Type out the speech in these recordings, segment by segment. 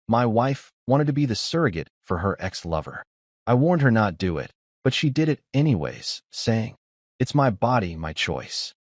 My wife wanted to be the surrogate for her ex-lover. I warned her not do it, but she did it anyways, saying, "It's my body, my choice."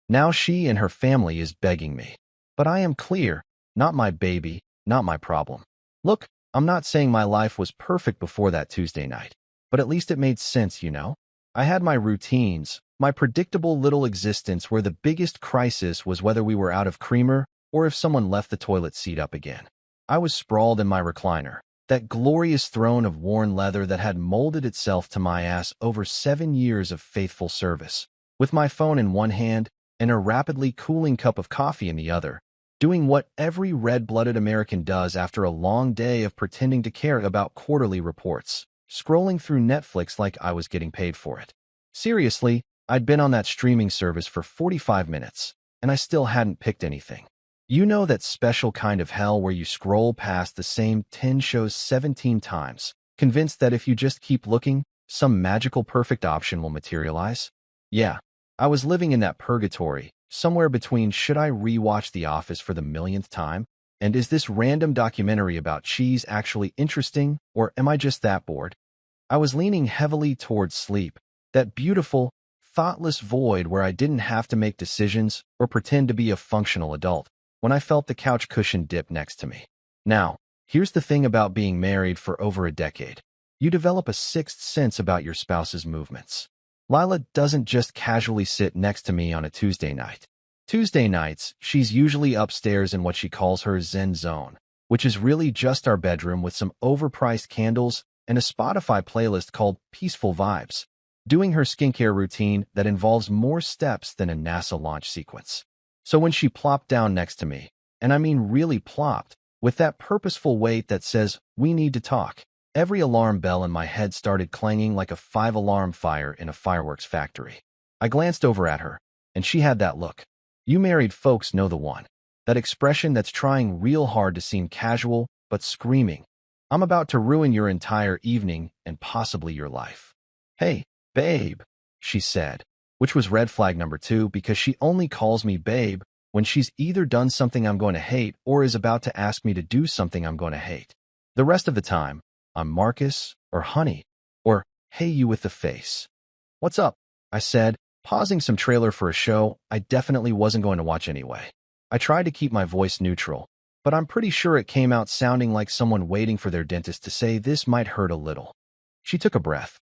Now she and her family is begging me. But I am clear, not my baby, not my problem. Look, I'm not saying my life was perfect before that Tuesday night, but at least it made sense, you know? I had my routines, my predictable little existence where the biggest crisis was whether we were out of creamer or if someone left the toilet seat up again. I was sprawled in my recliner, that glorious throne of worn leather that had molded itself to my ass over 7 years of faithful service, with my phone in one hand and a rapidly cooling cup of coffee in the other, doing what every red-blooded American does after a long day of pretending to care about quarterly reports, scrolling through Netflix like I was getting paid for it. Seriously, I'd been on that streaming service for 45 minutes, and I still hadn't picked anything. You know that special kind of hell where you scroll past the same 10 shows 17 times, convinced that if you just keep looking, some magical perfect option will materialize? Yeah, I was living in that purgatory, somewhere between should I rewatch The Office for the millionth time, and is this random documentary about cheese actually interesting, or am I just that bored? I was leaning heavily towards sleep, that beautiful, thoughtless void where I didn't have to make decisions or pretend to be a functional adult, when I felt the couch cushion dip next to me. Now, here's the thing about being married for over a decade. You develop a sixth sense about your spouse's movements. Lila doesn't just casually sit next to me on a Tuesday night. Tuesday nights, she's usually upstairs in what she calls her Zen zone, which is really just our bedroom with some overpriced candles and a Spotify playlist called Peaceful Vibes, doing her skincare routine that involves more steps than a NASA launch sequence. So when she plopped down next to me, and I mean really plopped, with that purposeful weight that says, "We need to talk," every alarm bell in my head started clanging like a 5-alarm fire in a fireworks factory. I glanced over at her, and she had that look. You married folks know the one. That expression that's trying real hard to seem casual, but screaming, "I'm about to ruin your entire evening and possibly your life." "Hey, babe," she said, which was red flag number 2 because she only calls me babe when she's either done something I'm going to hate or is about to ask me to do something I'm going to hate. The rest of the time, I'm Marcus, or honey, or hey you with the face. "What's up?" I said, pausing some trailer for a show I definitely wasn't going to watch anyway. I tried to keep my voice neutral, but I'm pretty sure it came out sounding like someone waiting for their dentist to say this might hurt a little. She took a breath.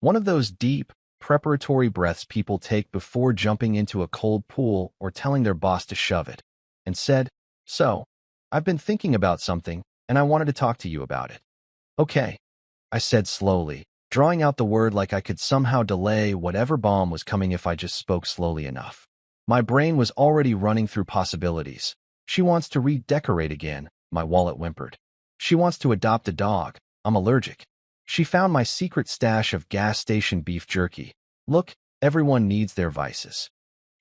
One of those deep, preparatory breaths people take before jumping into a cold pool or telling their boss to shove it, and said, "So, I've been thinking about something, and I wanted to talk to you about it." "Okay," I said slowly, drawing out the word like I could somehow delay whatever bomb was coming if I just spoke slowly enough. My brain was already running through possibilities. She wants to redecorate again, my wallet whimpered. She wants to adopt a dog. I'm allergic. She found my secret stash of gas station beef jerky. Look, everyone needs their vices.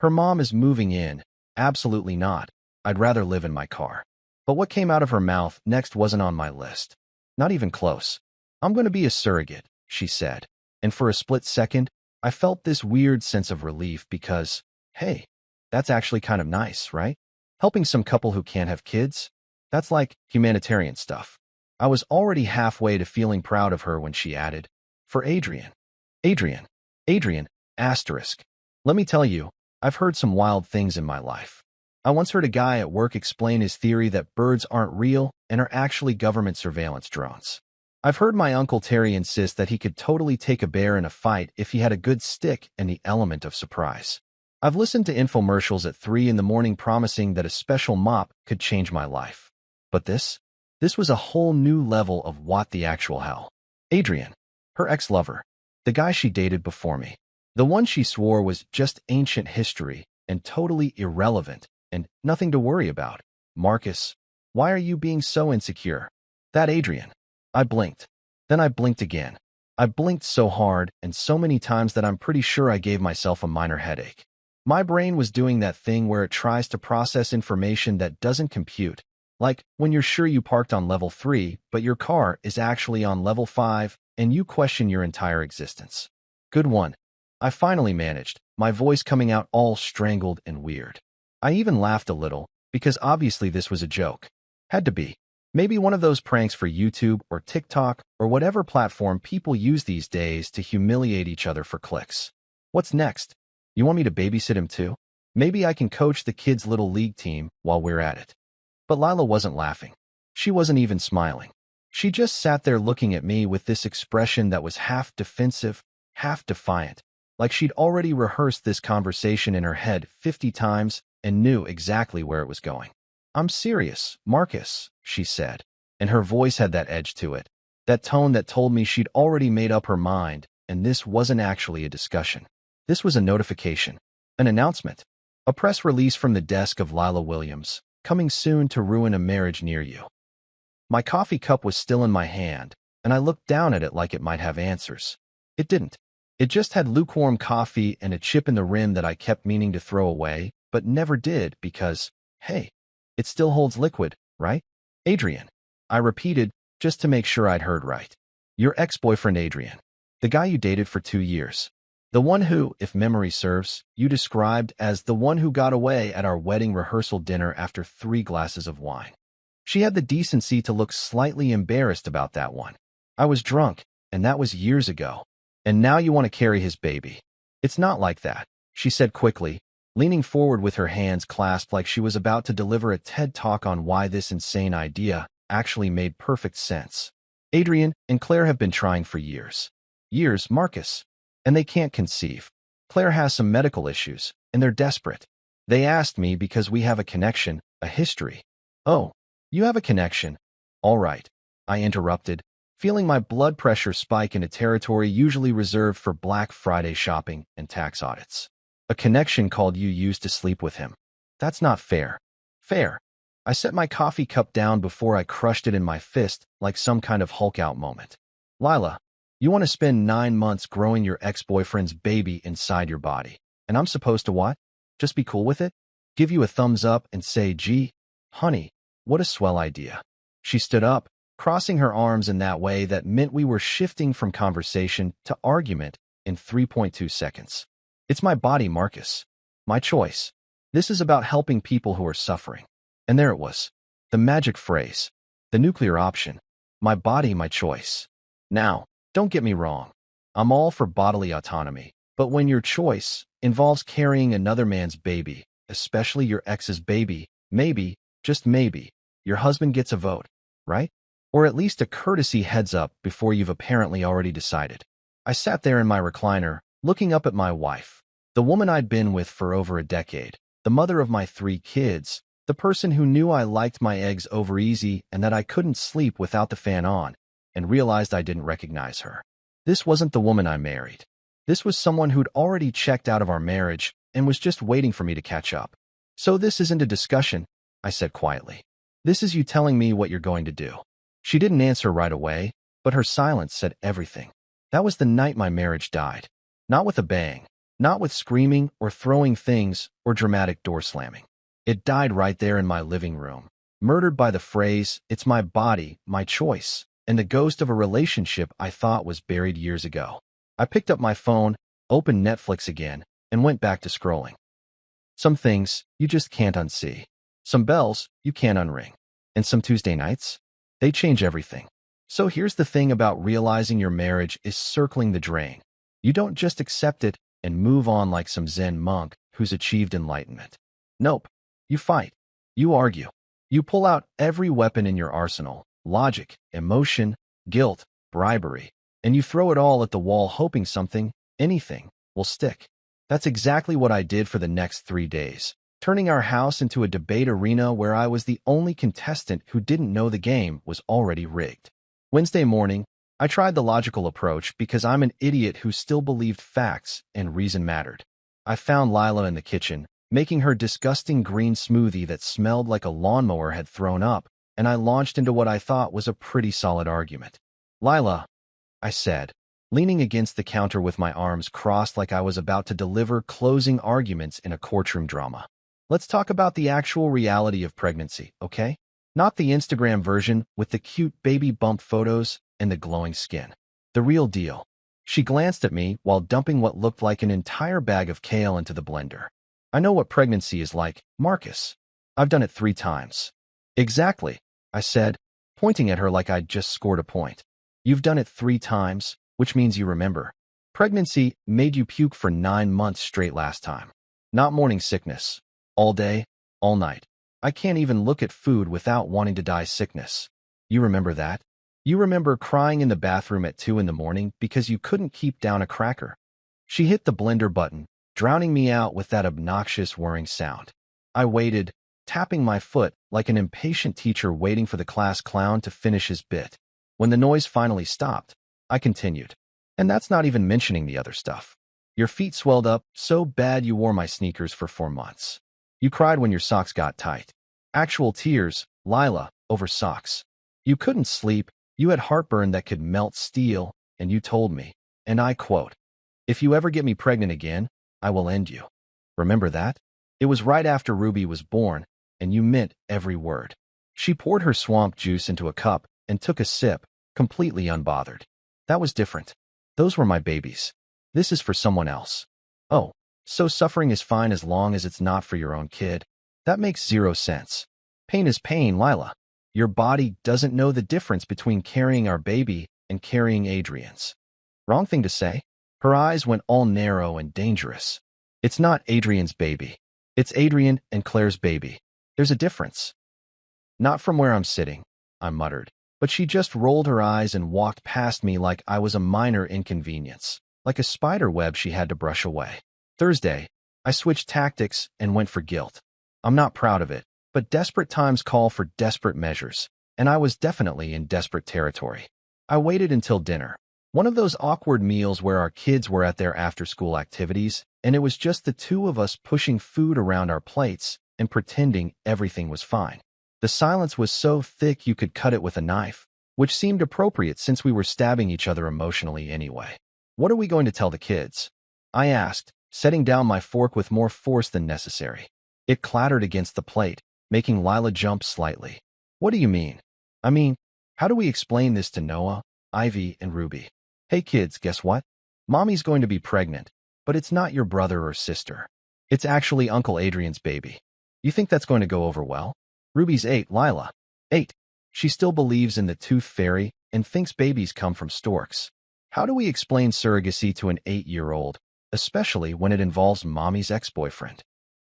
Her mom is moving in. Absolutely not. I'd rather live in my car. But what came out of her mouth next wasn't on my list. Not even close. "I'm going to be a surrogate," she said. And for a split second, I felt this weird sense of relief because, hey, that's actually kind of nice, right? Helping some couple who can't have kids? That's like humanitarian stuff. I was already halfway to feeling proud of her when she added, "For Adrian." Adrian. Adrian, asterisk. Let me tell you, I've heard some wild things in my life. I once heard a guy at work explain his theory that birds aren't real and are actually government surveillance drones. I've heard my Uncle Terry insist that he could totally take a bear in a fight if he had a good stick and the element of surprise. I've listened to infomercials at 3 in the morning promising that a special mop could change my life. But this was a whole new level of what the actual hell. Adrian, her ex-lover, the guy she dated before me, the one she swore was just ancient history and totally irrelevant and nothing to worry about. Marcus, why are you being so insecure? That Adrian. I blinked. Then I blinked again. I blinked so hard and so many times that I'm pretty sure I gave myself a minor headache. My brain was doing that thing where it tries to process information that doesn't compute, like when you're sure you parked on level 3, but your car is actually on level 5, and you question your entire existence. Good one. I finally managed, my voice coming out all strangled and weird. I even laughed a little, because obviously this was a joke. Had to be. Maybe one of those pranks for YouTube or TikTok or whatever platform people use these days to humiliate each other for clicks. What's next? You want me to babysit him too? Maybe I can coach the kids' little league team while we're at it. But Lila wasn't laughing. She wasn't even smiling. She just sat there looking at me with this expression that was half defensive, half defiant, like she'd already rehearsed this conversation in her head 50 times and knew exactly where it was going. "I'm serious, Marcus," she said, and her voice had that edge to it, that tone that told me she'd already made up her mind, and this wasn't actually a discussion. This was a notification, an announcement, a press release from the desk of Lila Williams, coming soon to ruin a marriage near you. My coffee cup was still in my hand, and I looked down at it like it might have answers. It didn't. It just had lukewarm coffee and a chip in the rim that I kept meaning to throw away, but never did because, hey, it still holds liquid, right? Adrian, I repeated, just to make sure I'd heard right. Your ex-boyfriend Adrian, the guy you dated for 2 years. The one who, if memory serves, you described as the one who got away at our wedding rehearsal dinner after 3 glasses of wine. She had the decency to look slightly embarrassed about that one. I was drunk, and that was years ago. And now you want to carry his baby. It's not like that, she said quickly, leaning forward with her hands clasped like she was about to deliver a TED Talk on why this insane idea actually made perfect sense. Adrian and Claire have been trying for years. Years, Marcus. And they can't conceive. Claire has some medical issues, and they're desperate. They asked me because we have a connection, a history. Oh, you have a connection. All right, I interrupted, feeling my blood pressure spike in a territory usually reserved for Black Friday shopping and tax audits. A connection called you used to sleep with him. That's not fair. Fair. I set my coffee cup down before I crushed it in my fist like some kind of Hulk-out moment. Lila, you want to spend 9 months growing your ex-boyfriend's baby inside your body, and I'm supposed to what? Just be cool with it? Give you a thumbs up and say, gee, honey, what a swell idea. She stood up, crossing her arms in that way that meant we were shifting from conversation to argument in 3.2 seconds. It's my body, Marcus. My choice. This is about helping people who are suffering. And there it was. The magic phrase. The nuclear option. My body, my choice. Now, don't get me wrong. I'm all for bodily autonomy. But when your choice involves carrying another man's baby, especially your ex's baby, maybe, just maybe, your husband gets a vote, right? Or at least a courtesy heads up before you've apparently already decided. I sat there in my recliner, looking up at my wife, the woman I'd been with for over a decade, the mother of my 3 kids, the person who knew I liked my eggs over easy and that I couldn't sleep without the fan on, and realized I didn't recognize her. This wasn't the woman I married. This was someone who'd already checked out of our marriage and was just waiting for me to catch up. So this isn't a discussion, I said quietly. This is you telling me what you're going to do. She didn't answer right away, but her silence said everything. That was the night my marriage died. Not with a bang, not with screaming or throwing things or dramatic door slamming. It died right there in my living room, murdered by the phrase, it's my body, my choice, and the ghost of a relationship I thought was buried years ago. I picked up my phone, opened Netflix again, and went back to scrolling. Some things you just can't unsee. Some bells you can't unring. And some Tuesday nights, they change everything. So here's the thing about realizing your marriage is circling the drain. You don't just accept it and move on like some Zen monk who's achieved enlightenment. Nope. You fight. You argue. You pull out every weapon in your arsenal, logic, emotion, guilt, bribery, and you throw it all at the wall hoping something, anything, will stick. That's exactly what I did for the next 3 days, turning our house into a debate arena where I was the only contestant who didn't know the game was already rigged. Wednesday morning, I tried the logical approach because I'm an idiot who still believed facts and reason mattered. I found Lila in the kitchen, making her disgusting green smoothie that smelled like a lawnmower had thrown up, and I launched into what I thought was a pretty solid argument. Lila, I said, leaning against the counter with my arms crossed like I was about to deliver closing arguments in a courtroom drama. Let's talk about the actual reality of pregnancy, okay? Not the Instagram version with the cute baby bump photos and the glowing skin. The real deal. She glanced at me while dumping what looked like an entire bag of kale into the blender. I know what pregnancy is like, Marcus. I've done it 3 times. Exactly, I said, pointing at her like I'd just scored a point. You've done it 3 times, which means you remember. Pregnancy made you puke for 9 months straight last time. Not morning sickness. All day, all night. I can't even look at food without wanting to die sickness. You remember that? You remember crying in the bathroom at 2 in the morning because you couldn't keep down a cracker. She hit the blender button, drowning me out with that obnoxious whirring sound. I waited, tapping my foot like an impatient teacher waiting for the class clown to finish his bit. When the noise finally stopped, I continued. And that's not even mentioning the other stuff. Your feet swelled up so bad you wore my sneakers for 4 months. You cried when your socks got tight. Actual tears, Lila, over socks. You couldn't sleep, you had heartburn that could melt steel, and you told me, and I quote, "If you ever get me pregnant again, I will end you." Remember that? It was right after Ruby was born, and you meant every word. She poured her swamp juice into a cup and took a sip, completely unbothered. That was different. Those were my babies. This is for someone else. Oh, so suffering is fine as long as it's not for your own kid? That makes 0 sense. Pain is pain, Lila. Your body doesn't know the difference between carrying our baby and carrying Adrian's. Wrong thing to say. Her eyes went all narrow and dangerous. It's not Adrian's baby. It's Adrian and Claire's baby. There's a difference. Not from where I'm sitting, I muttered, but she just rolled her eyes and walked past me like I was a minor inconvenience, like a spider web she had to brush away. Thursday, I switched tactics and went for guilt. I'm not proud of it, but desperate times call for desperate measures, and I was definitely in desperate territory. I waited until dinner, one of those awkward meals where our kids were at their after-school activities, and it was just the 2 of us pushing food around our plates and pretending everything was fine. The silence was so thick you could cut it with a knife, which seemed appropriate since we were stabbing each other emotionally anyway. What are we going to tell the kids? I asked, setting down my fork with more force than necessary. It clattered against the plate, making Lila jump slightly. What do you mean? I mean, how do we explain this to Noah, Ivy, and Ruby? Hey kids, guess what? Mommy's going to be pregnant, but it's not your brother or sister. It's actually Uncle Adrian's baby. You think that's going to go over well? Ruby's 8, Lila. 8. She still believes in the tooth fairy and thinks babies come from storks. How do we explain surrogacy to an 8-year-old, especially when it involves mommy's ex-boyfriend?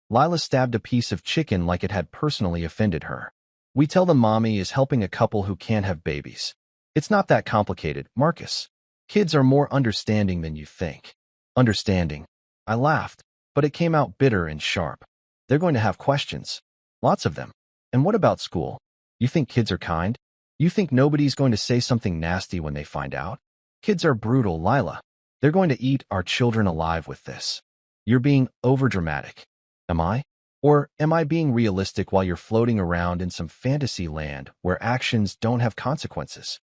Lila stabbed a piece of chicken like it had personally offended her. We tell them mommy is helping a couple who can't have babies. It's not that complicated, Marcus. Kids are more understanding than you think. Understanding. I laughed, but it came out bitter and sharp. They're going to have questions. Lots of them. And what about school? You think kids are kind? You think nobody's going to say something nasty when they find out? Kids are brutal, Lila. They're going to eat our children alive with this. You're being overdramatic. Am I? Or am I being realistic while you're floating around in some fantasy land where actions don't have consequences?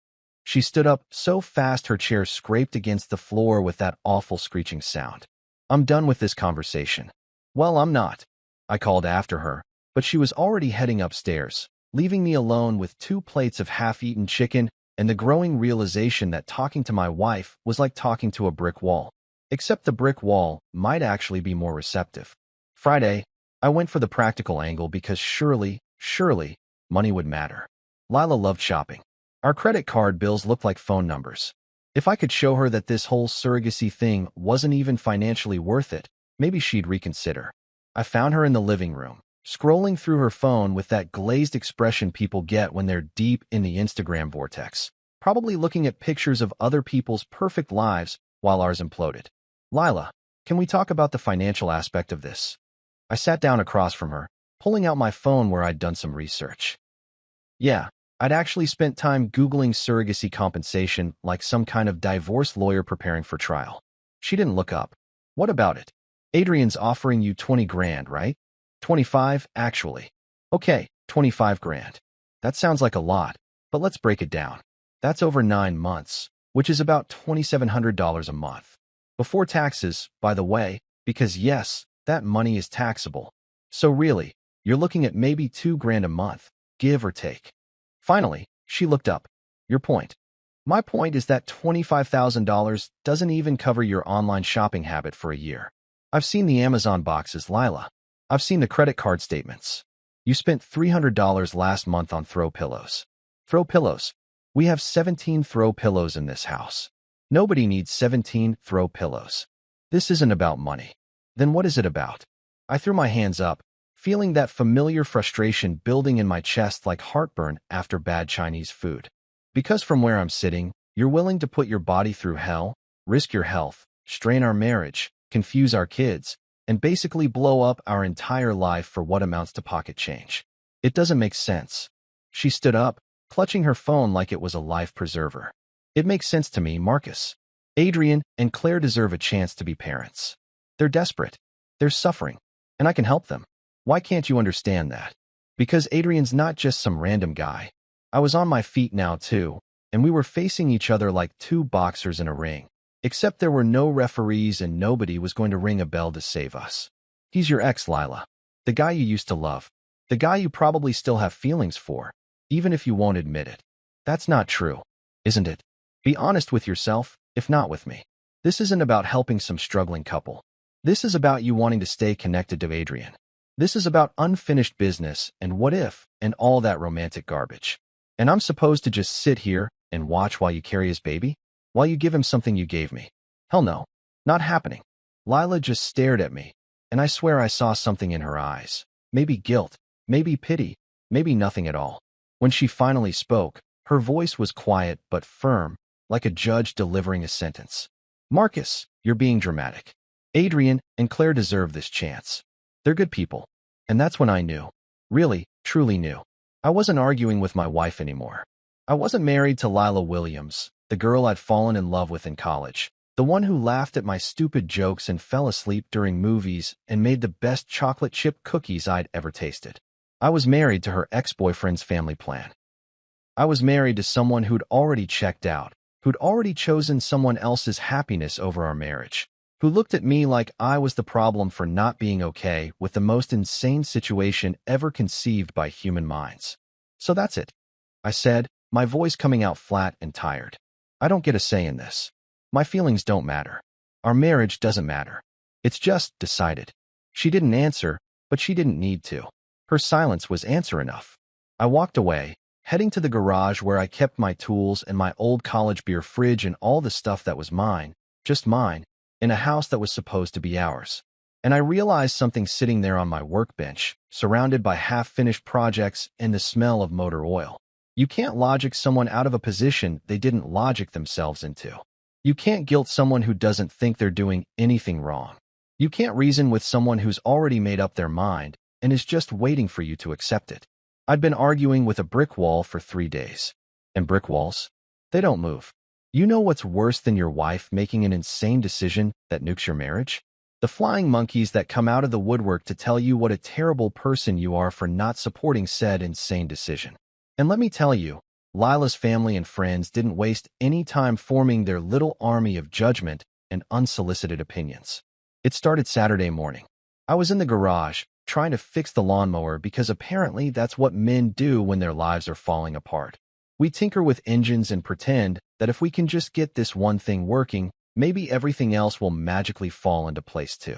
She stood up so fast her chair scraped against the floor with that awful screeching sound. I'm done with this conversation. Well, I'm not. I called after her, but she was already heading upstairs, leaving me alone with 2 plates of half-eaten chicken and the growing realization that talking to my wife was like talking to a brick wall, except the brick wall might actually be more receptive. Friday, I went for the practical angle because surely, money would matter. Lila loved shopping. Our credit card bills looked like phone numbers. If I could show her that this whole surrogacy thing wasn't even financially worth it, maybe she'd reconsider. I found her in the living room, scrolling through her phone with that glazed expression people get when they're deep in the Instagram vortex, probably looking at pictures of other people's perfect lives while ours imploded. Lila, can we talk about the financial aspect of this? I sat down across from her, pulling out my phone where I'd done some research. Yeah, I'd actually spent time Googling surrogacy compensation like some kind of divorce lawyer preparing for trial. She didn't look up. What about it? Adrian's offering you 20 grand, right? 25, actually. Okay, 25 grand. That sounds like a lot, but let's break it down. That's over 9 months, which is about $2,700 a month. Before taxes, by the way, because yes, that money is taxable. So really, you're looking at maybe 2 grand a month, give or take. Finally, she looked up. Your point. My point is that $25,000 doesn't even cover your online shopping habit for a year. I've seen the Amazon boxes, Lila. I've seen the credit card statements. You spent $300 last month on throw pillows. Throw pillows. We have 17 throw pillows in this house. Nobody needs 17 throw pillows. This isn't about money. Then what is it about? I threw my hands up, feeling that familiar frustration building in my chest like heartburn after bad Chinese food. Because from where I'm sitting, you're willing to put your body through hell, risk your health, strain our marriage, confuse our kids, and basically blow up our entire life for what amounts to pocket change. It doesn't make sense. She stood up, clutching her phone like it was a life preserver. It makes sense to me, Marcus. Adrian and Claire deserve a chance to be parents. They're desperate. They're suffering. And I can help them. Why can't you understand that? Because Adrian's not just some random guy. I was on my feet now too, and we were facing each other like two boxers in a ring. Except there were no referees and nobody was going to ring a bell to save us. He's your ex, Lila. The guy you used to love. The guy you probably still have feelings for, even if you won't admit it. That's not true, isn't it? Be honest with yourself, if not with me. This isn't about helping some struggling couple. This is about you wanting to stay connected to Adrian. This is about unfinished business and what if and all that romantic garbage. And I'm supposed to just sit here and watch while you carry his baby? While you give him something you gave me? Hell no. Not happening. Lila just stared at me, and I swear I saw something in her eyes. Maybe guilt, maybe pity, maybe nothing at all. When she finally spoke, her voice was quiet but firm, like a judge delivering a sentence. Marcus, you're being dramatic. Adrian and Claire deserve this chance. They're good people. And that's when I knew. Really, truly knew. I wasn't arguing with my wife anymore. I wasn't married to Lila Williams, the girl I'd fallen in love with in college, the one who laughed at my stupid jokes and fell asleep during movies and made the best chocolate chip cookies I'd ever tasted. I was married to her ex-boyfriend's family plan. I was married to someone who'd already checked out, who'd already chosen someone else's happiness over our marriage, who looked at me like I was the problem for not being okay with the most insane situation ever conceived by human minds. So that's it, I said, my voice coming out flat and tired. I don't get a say in this. My feelings don't matter. Our marriage doesn't matter. It's just decided. She didn't answer, but she didn't need to. Her silence was answer enough. I walked away, heading to the garage where I kept my tools and my old college beer fridge and all the stuff that was mine, just mine, in a house that was supposed to be ours. And I realized something sitting there on my workbench, surrounded by half-finished projects and the smell of motor oil. You can't logic someone out of a position they didn't logic themselves into. You can't guilt someone who doesn't think they're doing anything wrong. You can't reason with someone who's already made up their mind and is just waiting for you to accept it. I'd been arguing with a brick wall for 3 days. And brick walls? They don't move. You know what's worse than your wife making an insane decision that nukes your marriage? The flying monkeys that come out of the woodwork to tell you what a terrible person you are for not supporting said insane decision. And let me tell you, Lila's family and friends didn't waste any time forming their little army of judgment and unsolicited opinions. It started Saturday morning. I was in the garage, trying to fix the lawnmower because apparently that's what men do when their lives are falling apart. We tinker with engines and pretend that if we can just get this one thing working, maybe everything else will magically fall into place too.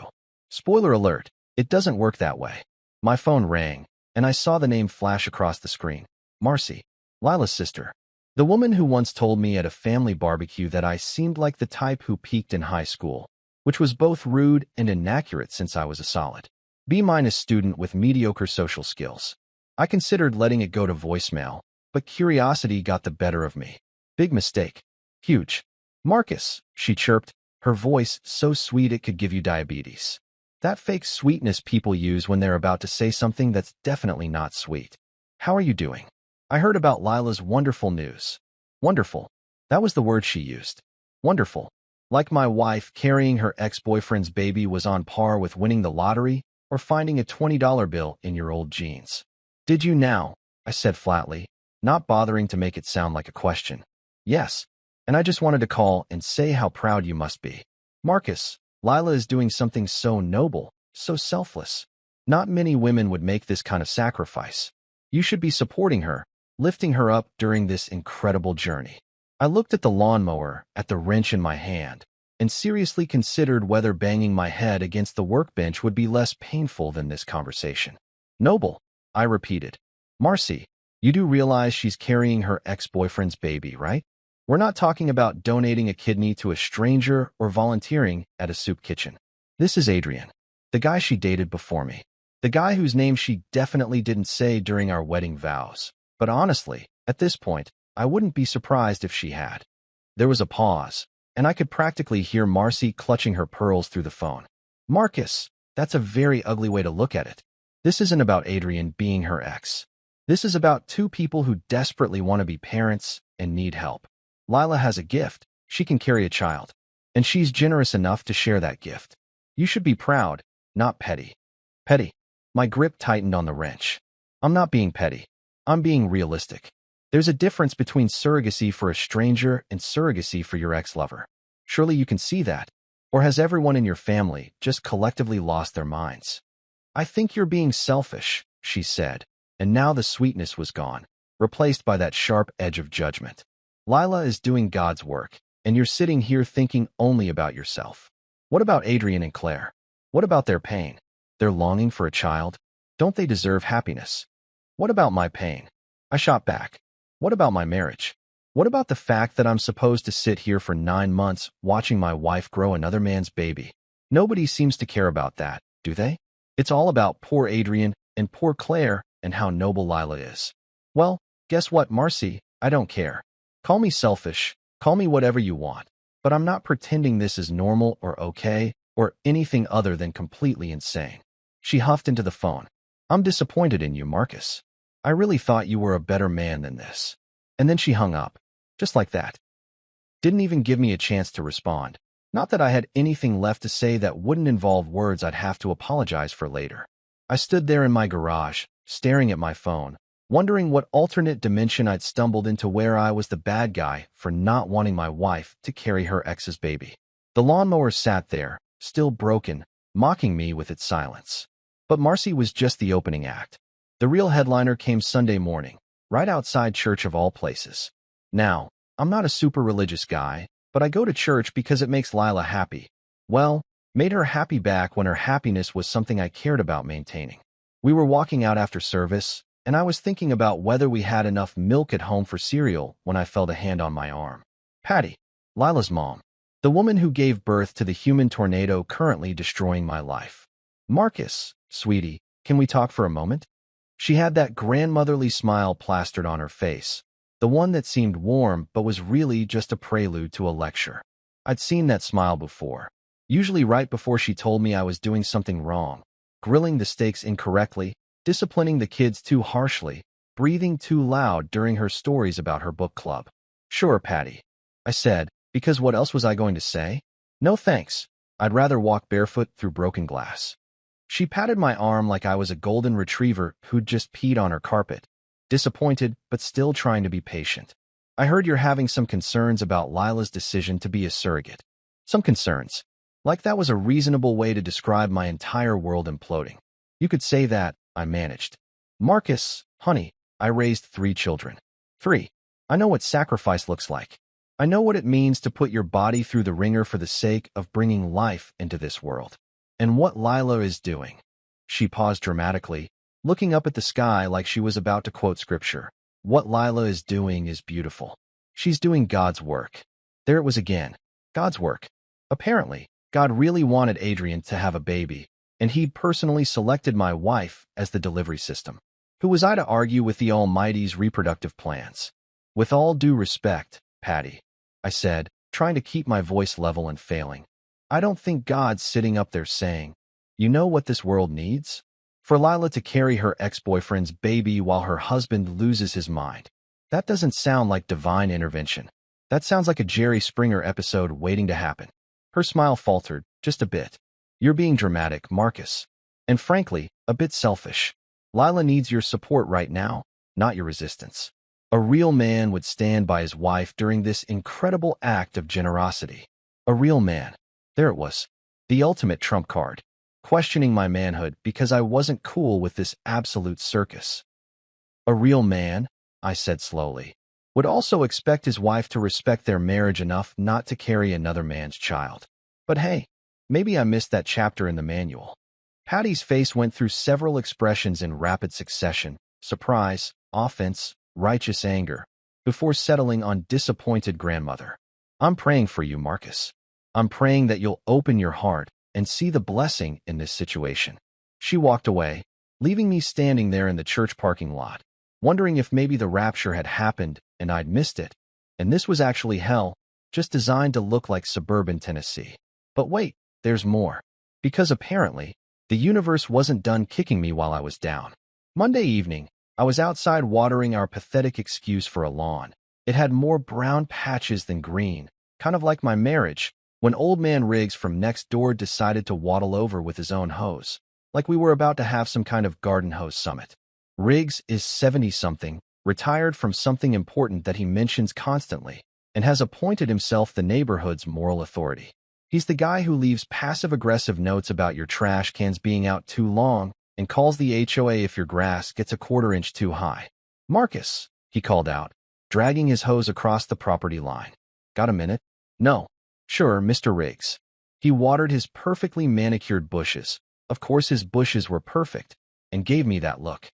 Spoiler alert, it doesn't work that way. My phone rang, and I saw the name flash across the screen. Marcy, Lila's sister. The woman who once told me at a family barbecue that I seemed like the type who peaked in high school, which was both rude and inaccurate since I was a solid B- student with mediocre social skills. I considered letting it go to voicemail, but curiosity got the better of me. Big mistake. Huge. Marcus, she chirped, her voice so sweet it could give you diabetes. That fake sweetness people use when they're about to say something that's definitely not sweet. How are you doing? I heard about Lila's wonderful news. Wonderful. That was the word she used. Wonderful. Like my wife carrying her ex-boyfriend's baby was on par with winning the lottery or finding a $20 bill in your old jeans. Did you now? I said flatly, not bothering to make it sound like a question. Yes. And I just wanted to call and say how proud you must be. Marcus, Lila is doing something so noble, so selfless. Not many women would make this kind of sacrifice. You should be supporting her, lifting her up during this incredible journey. I looked at the lawnmower, at the wrench in my hand, and seriously considered whether banging my head against the workbench would be less painful than this conversation. Noble, I repeated. Marcy, You do realize she's carrying her ex-boyfriend's baby, right? We're not talking about donating a kidney to a stranger or volunteering at a soup kitchen. This is Adrian, the guy she dated before me. The guy whose name she definitely didn't say during our wedding vows. But honestly, at this point, I wouldn't be surprised if she had. There was a pause, and I could practically hear Marcy clutching her pearls through the phone. Marcus, that's a very ugly way to look at it. This isn't about Adrian being her ex. This is about two people who desperately want to be parents and need help. Lila has a gift. She can carry a child. And she's generous enough to share that gift. You should be proud, not petty. Petty. My grip tightened on the wrench. I'm not being petty. I'm being realistic. There's a difference between surrogacy for a stranger and surrogacy for your ex-lover. Surely you can see that. Or has everyone in your family just collectively lost their minds? I think you're being selfish, she said, and now the sweetness was gone, replaced by that sharp edge of judgment. Lila is doing God's work, and you're sitting here thinking only about yourself. What about Adrian and Claire? What about their pain? Their longing for a child? Don't they deserve happiness? What about my pain? I shot back. What about my marriage? What about the fact that I'm supposed to sit here for 9 months watching my wife grow another man's baby? Nobody seems to care about that, do they? It's all about poor Adrian and poor Claire and how noble Lila is. Well, guess what, Marcy? I don't care. Call me selfish, call me whatever you want, but I'm not pretending this is normal or okay or anything other than completely insane. She huffed into the phone. I'm disappointed in you, Marcus. I really thought you were a better man than this. And then she hung up, just like that. Didn't even give me a chance to respond. Not that I had anything left to say that wouldn't involve words I'd have to apologize for later. I stood there in my garage, staring at my phone, wondering what alternate dimension I'd stumbled into where I was the bad guy for not wanting my wife to carry her ex's baby. The lawnmower sat there, still broken, mocking me with its silence. But Marcy was just the opening act. The real headliner came Sunday morning, right outside church of all places. Now, I'm not a super religious guy, but I go to church because it makes Lila happy. Well, made her happy back when her happiness was something I cared about maintaining. We were walking out after service, and I was thinking about whether we had enough milk at home for cereal when I felt a hand on my arm. Patty, Lila's mom, the woman who gave birth to the human tornado currently destroying my life. Marcus, sweetie, can we talk for a moment? She had that grandmotherly smile plastered on her face, the one that seemed warm but was really just a prelude to a lecture. I'd seen that smile before, usually right before she told me I was doing something wrong, grilling the steaks incorrectly, disciplining the kids too harshly, breathing too loud during her stories about her book club. Sure, Patty, I said, because what else was I going to say? No thanks. I'd rather walk barefoot through broken glass. She patted my arm like I was a golden retriever who'd just peed on her carpet, disappointed but still trying to be patient. I heard you're having some concerns about Lila's decision to be a surrogate. Some concerns. Like that was a reasonable way to describe my entire world imploding. You could say that, I managed. Marcus, honey, I raised 3 children. 3. I know what sacrifice looks like. I know what it means to put your body through the ringer for the sake of bringing life into this world. And what Lila is doing. She paused dramatically, looking up at the sky like she was about to quote scripture. What Lila is doing is beautiful. She's doing God's work. There it was again. God's work. Apparently, God really wanted Adrian to have a baby, and he'd personally selected my wife as the delivery system. Who was I to argue with the Almighty's reproductive plans? With all due respect, Patty, I said, trying to keep my voice level and failing. I don't think God's sitting up there saying, you know what this world needs? For Lila to carry her ex-boyfriend's baby while her husband loses his mind. That doesn't sound like divine intervention. That sounds like a Jerry Springer episode waiting to happen. Her smile faltered, just a bit. You're being dramatic, Marcus. And frankly, a bit selfish. Lila needs your support right now, not your resistance. A real man would stand by his wife during this incredible act of generosity. A real man. There it was. The ultimate trump card. Questioning my manhood because I wasn't cool with this absolute circus. A real man, I said slowly, would also expect his wife to respect their marriage enough not to carry another man's child. But hey, maybe I missed that chapter in the manual. Patty's face went through several expressions in rapid succession: surprise, offense, righteous anger, before settling on disappointed grandmother. I'm praying for you, Marcus. I'm praying that you'll open your heart and see the blessing in this situation. She walked away, leaving me standing there in the church parking lot, wondering if maybe the rapture had happened and I'd missed it, and this was actually hell, just designed to look like suburban Tennessee. But wait, there's more. Because apparently, the universe wasn't done kicking me while I was down. Monday evening, I was outside watering our pathetic excuse for a lawn. It had more brown patches than green, kind of like my marriage, when old man Riggs from next door decided to waddle over with his own hose, like we were about to have some kind of garden hose summit. Riggs is 70-something, retired from something important that he mentions constantly, and has appointed himself the neighborhood's moral authority. He's the guy who leaves passive-aggressive notes about your trash cans being out too long and calls the HOA if your grass gets a quarter-inch too high. "Marcus," he called out, dragging his hose across the property line. "Got a minute?" "No." "Sure, Mr. Riggs." He watered his perfectly manicured bushes. Of course his bushes were perfect, and gave me that look.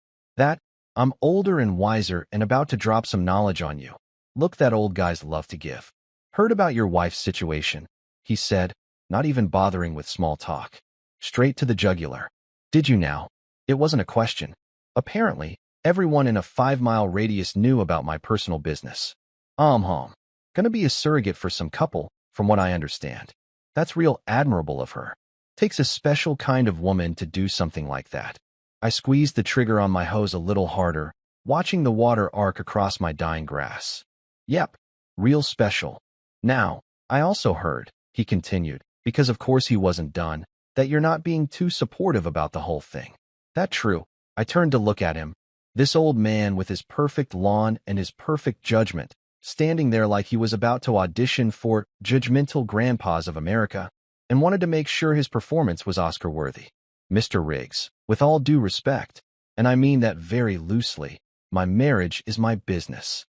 I'm older and wiser and about to drop some knowledge on you. Look that old guys love to give. "Heard about your wife's situation," he said, not even bothering with small talk. Straight to the jugular. "Did you now?" It wasn't a question. Apparently, everyone in a 5-mile radius knew about my personal business. Gonna be a surrogate for some couple, from what I understand. That's real admirable of her. Takes a special kind of woman to do something like that. I squeezed the trigger on my hose a little harder, watching the water arc across my dying grass. "Yep, real special. Now, I also heard," he continued, because of course he wasn't done, "that you're not being too supportive about the whole thing." That true. I turned to look at him. This old man with his perfect lawn and his perfect judgment, standing there like he was about to audition for Judgmental Grandpas of America, and wanted to make sure his performance was Oscar-worthy. "Mr. Riggs, with all due respect, and I mean that very loosely, my marriage is my business.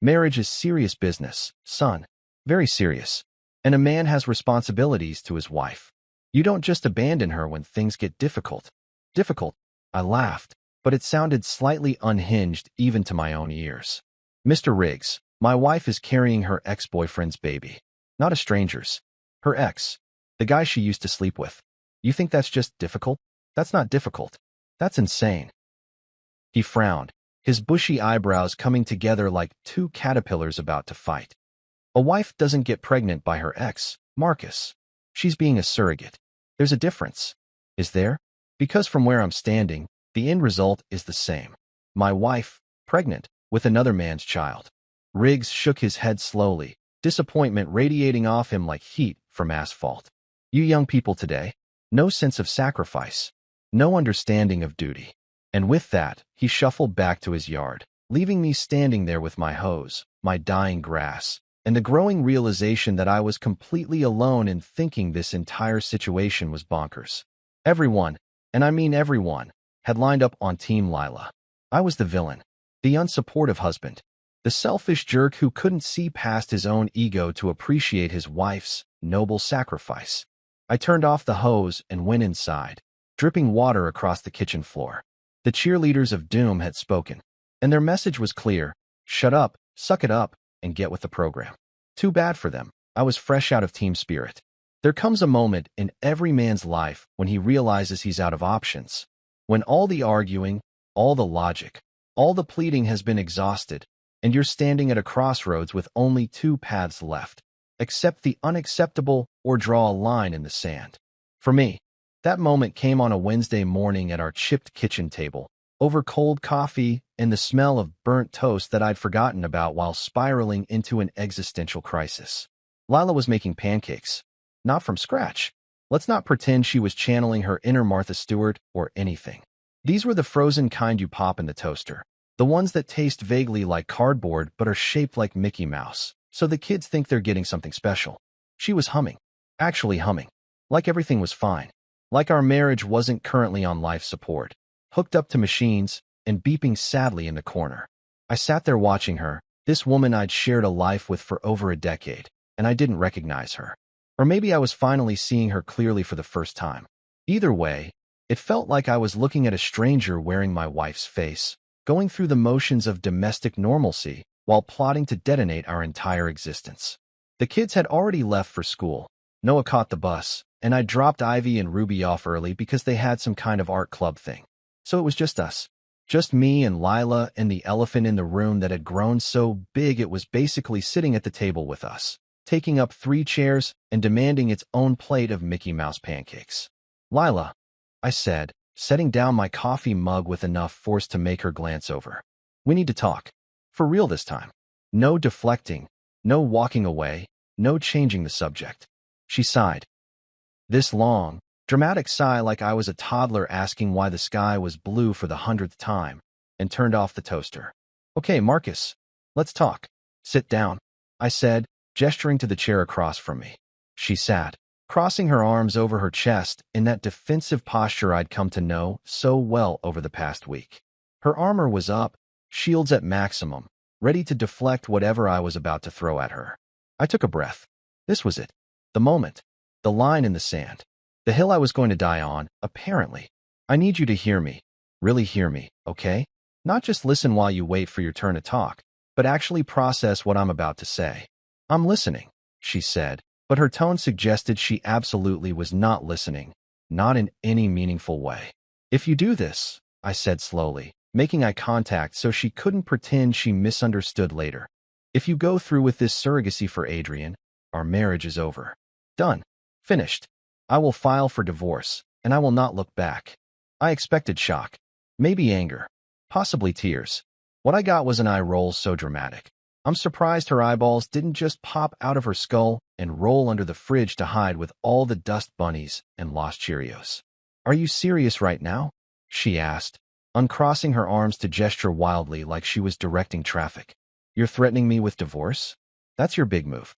Marriage is serious business, son. Very serious. And a man has responsibilities to his wife. You don't just abandon her when things get difficult." "Difficult?" I laughed, but it sounded slightly unhinged even to my own ears. "Mr. Riggs, my wife is carrying her ex-boyfriend's baby. Not a stranger's. Her ex. The guy she used to sleep with. You think that's just difficult? That's not difficult. That's insane." He frowned, his bushy eyebrows coming together like two caterpillars about to fight. "A wife doesn't get pregnant by her ex, Marcus. She's being a surrogate. There's a difference." "Is there?" "Because from where I'm standing, the end result is the same. My wife, pregnant, with another man's child." Riggs shook his head slowly, disappointment radiating off him like heat from asphalt. "You young people today, no sense of sacrifice, no understanding of duty." And with that, he shuffled back to his yard, leaving me standing there with my hose, my dying grass, and the growing realization that I was completely alone in thinking this entire situation was bonkers. Everyone, and I mean everyone, had lined up on Team Lila. I was the villain, the unsupportive husband, the selfish jerk who couldn't see past his own ego to appreciate his wife's noble sacrifice. I turned off the hose and went inside, dripping water across the kitchen floor. The cheerleaders of doom had spoken, and their message was clear: shut up, suck it up, and get with the program. Too bad for them. I was fresh out of team spirit. There comes a moment in every man's life when he realizes he's out of options, when all the arguing, all the logic, all the pleading has been exhausted, and you're standing at a crossroads with only two paths left: accept the unacceptable or draw a line in the sand. For me, that moment came on a Wednesday morning at our chipped kitchen table, over cold coffee and the smell of burnt toast that I'd forgotten about while spiraling into an existential crisis. Lila was making pancakes. Not from scratch. Let's not pretend she was channeling her inner Martha Stewart or anything. These were the frozen kind you pop in the toaster, the ones that taste vaguely like cardboard but are shaped like Mickey Mouse, so the kids think they're getting something special. She was humming. Actually humming. Like everything was fine. Like our marriage wasn't currently on life support, hooked up to machines, and beeping sadly in the corner. I sat there watching her, this woman I'd shared a life with for over a decade, and I didn't recognize her. Or maybe I was finally seeing her clearly for the first time. Either way, it felt like I was looking at a stranger wearing my wife's face, going through the motions of domestic normalcy while plotting to detonate our entire existence. The kids had already left for school. Noah caught the bus, and I dropped Ivy and Ruby off early because they had some kind of art club thing. So it was just us. Just me and Lila and the elephant in the room that had grown so big it was basically sitting at the table with us, taking up 3 chairs and demanding its own plate of Mickey Mouse pancakes. Lila, I said, setting down my coffee mug with enough force to make her glance over. We need to talk. For real this time. No deflecting, no walking away, no changing the subject. She sighed. This long, dramatic sigh like I was a toddler asking why the sky was blue for the 100th time, and turned off the toaster. Okay, Marcus, let's talk. Sit down, I said, gesturing to the chair across from me. She sat, crossing her arms over her chest in that defensive posture I'd come to know so well over the past week. Her armor was up, shields at maximum, ready to deflect whatever I was about to throw at her. I took a breath. This was it. The moment. The line in the sand. The hill I was going to die on, apparently. I need you to hear me. Really hear me, okay? Not just listen while you wait for your turn to talk, but actually process what I'm about to say. I'm listening, she said, but her tone suggested she absolutely was not listening, not in any meaningful way. If you do this, I said slowly, making eye contact so she couldn't pretend she misunderstood later. If you go through with this surrogacy for Adrian, our marriage is over. Done. Finished. I will file for divorce, and I will not look back. I expected shock. Maybe anger. Possibly tears. What I got was an eye roll so dramatic. I'm surprised her eyeballs didn't just pop out of her skull and roll under the fridge to hide with all the dust bunnies and lost Cheerios. Are you serious right now? She asked, uncrossing her arms to gesture wildly like she was directing traffic. You're threatening me with divorce? That's your big move.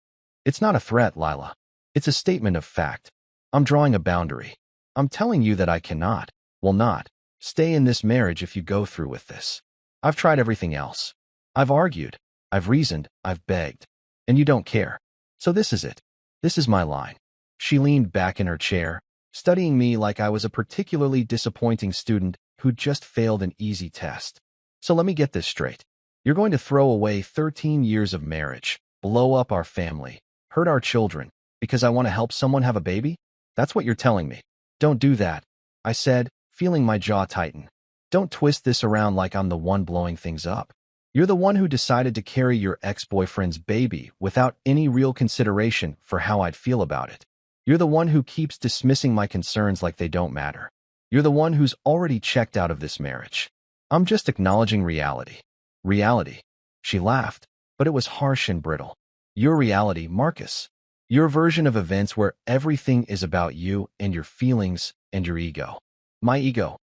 It's not a threat, Lila. It's a statement of fact. I'm drawing a boundary. I'm telling you that I cannot, will not, stay in this marriage if you go through with this. I've tried everything else. I've argued. I've reasoned. I've begged. And you don't care. So this is it. This is my line. She leaned back in her chair, studying me like I was a particularly disappointing student who'd just failed an easy test. So let me get this straight. You're going to throw away 13 years of marriage, blow up our family, hurt our children, because I want to help someone have a baby? That's what you're telling me. Don't do that, I said, feeling my jaw tighten. Don't twist this around like I'm the one blowing things up. You're the one who decided to carry your ex-boyfriend's baby without any real consideration for how I'd feel about it. You're the one who keeps dismissing my concerns like they don't matter. You're the one who's already checked out of this marriage. I'm just acknowledging reality. Reality. She laughed, but it was harsh and brittle. Your reality, Marcus. Your version of events where everything is about you and your feelings and your ego. My ego.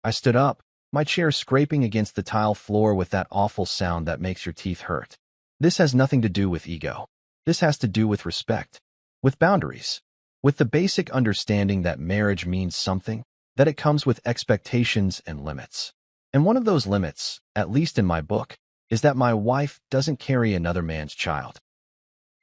I stood up, my chair scraping against the tile floor with that awful sound that makes your teeth hurt. This has nothing to do with ego. This has to do with respect, with boundaries, with the basic understanding that marriage means something, that it comes with expectations and limits. And one of those limits, at least in my book, is that my wife doesn't carry another man's child.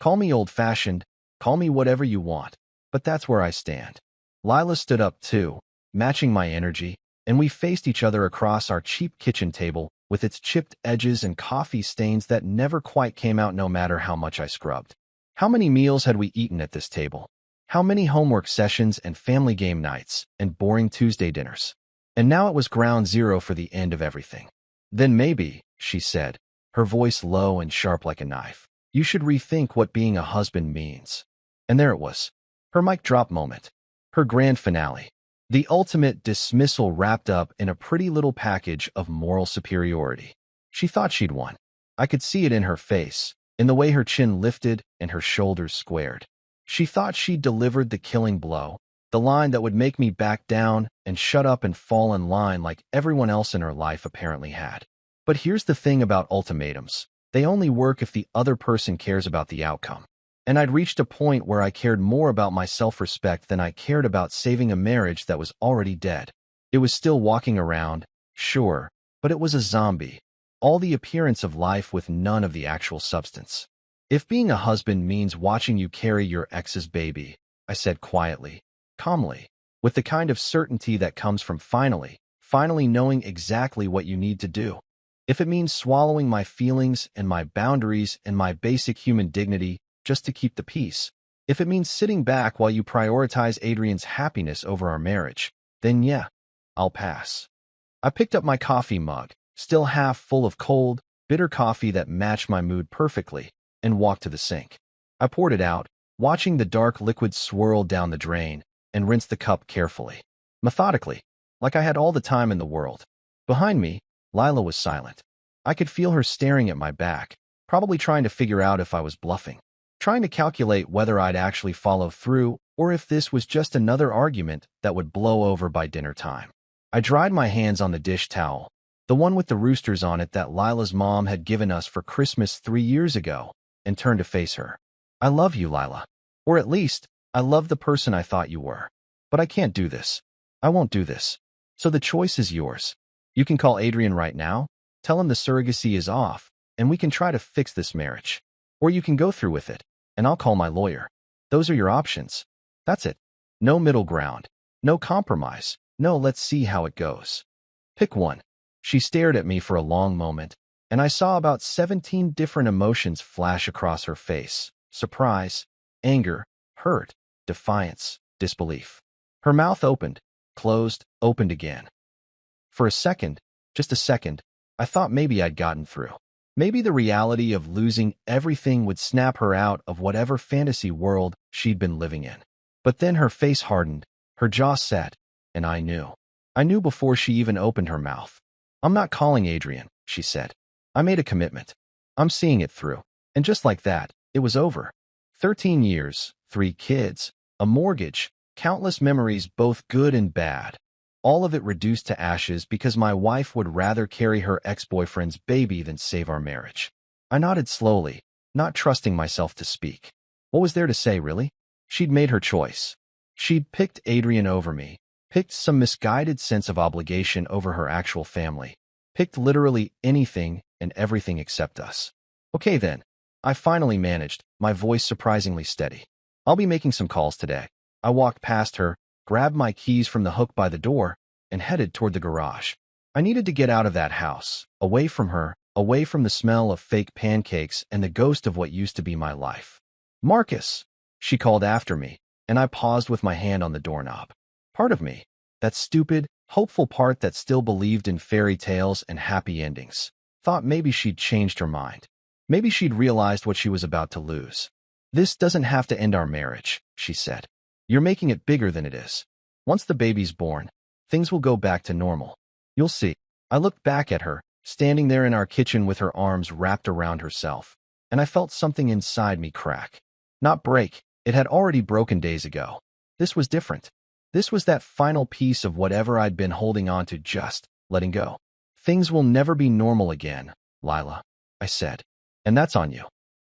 Call me old-fashioned, call me whatever you want, but that's where I stand. Lila stood up too, matching my energy, and we faced each other across our cheap kitchen table with its chipped edges and coffee stains that never quite came out no matter how much I scrubbed. How many meals had we eaten at this table? How many homework sessions and family game nights and boring Tuesday dinners? And now it was ground zero for the end of everything. Then maybe, she said, her voice low and sharp like a knife, you should rethink what being a husband means. And there it was. Her mic drop moment. Her grand finale. The ultimate dismissal wrapped up in a pretty little package of moral superiority. She thought she'd won. I could see it in her face, in the way her chin lifted and her shoulders squared. She thought she'd delivered the killing blow, the line that would make me back down and shut up and fall in line like everyone else in her life apparently had. But here's the thing about ultimatums. They only work if the other person cares about the outcome. And I'd reached a point where I cared more about my self-respect than I cared about saving a marriage that was already dead. It was still walking around, sure, but it was a zombie. All the appearance of life with none of the actual substance. If being a husband means watching you carry your ex's baby, I said quietly, calmly, with the kind of certainty that comes from finally knowing exactly what you need to do, If it means swallowing my feelings and my boundaries and my basic human dignity just to keep the peace, if it means sitting back while you prioritize Adrian's happiness over our marriage, then yeah, I'll pass. I picked up my coffee mug, still half full of cold, bitter coffee that matched my mood perfectly, and walked to the sink. I poured it out, watching the dark liquid swirl down the drain, and rinsed the cup carefully, methodically, like I had all the time in the world. Behind me, Lila was silent. I could feel her staring at my back, probably trying to figure out if I was bluffing, trying to calculate whether I'd actually follow through or if this was just another argument that would blow over by dinner time. I dried my hands on the dish towel, the one with the roosters on it that Lila's mom had given us for Christmas 3 years ago, and turned to face her. I love you, Lila. Or at least, I love the person I thought you were. But I can't do this. I won't do this. So the choice is yours. You can call Adrian right now, tell him the surrogacy is off, and we can try to fix this marriage. Or you can go through with it, and I'll call my lawyer. Those are your options. That's it. No middle ground. No compromise. No, let's see how it goes. Pick one. She stared at me for a long moment, and I saw about 17 different emotions flash across her face. Surprise, anger, hurt, defiance, disbelief. Her mouth opened, closed, opened again. For a second, just a second, I thought maybe I'd gotten through. Maybe the reality of losing everything would snap her out of whatever fantasy world she'd been living in. But then her face hardened, her jaw set, and I knew. I knew before she even opened her mouth. I'm not calling Adrian, she said. I made a commitment. I'm seeing it through. And just like that, it was over. 13 years, 3 kids, a mortgage, countless memories, both good and bad. All of it reduced to ashes because my wife would rather carry her ex-boyfriend's baby than save our marriage. I nodded slowly, not trusting myself to speak. What was there to say, really? She'd made her choice. She'd picked Adrian over me, picked some misguided sense of obligation over her actual family, picked literally anything and everything except us. Okay then, I finally managed, my voice surprisingly steady. I'll be making some calls today. I walked past her, grabbed my keys from the hook by the door, and headed toward the garage. I needed to get out of that house, away from her, away from the smell of fake pancakes and the ghost of what used to be my life. Marcus, she called after me, and I paused with my hand on the doorknob. Part of me, that stupid, hopeful part that still believed in fairy tales and happy endings, thought maybe she'd changed her mind. Maybe she'd realized what she was about to lose. This doesn't have to end our marriage, she said. You're making it bigger than it is. Once the baby's born, things will go back to normal. You'll see. I looked back at her, standing there in our kitchen with her arms wrapped around herself, and I felt something inside me crack. Not break. It had already broken days ago. This was different. This was that final piece of whatever I'd been holding on to, just letting go. Things will never be normal again, Lila, I said. And that's on you.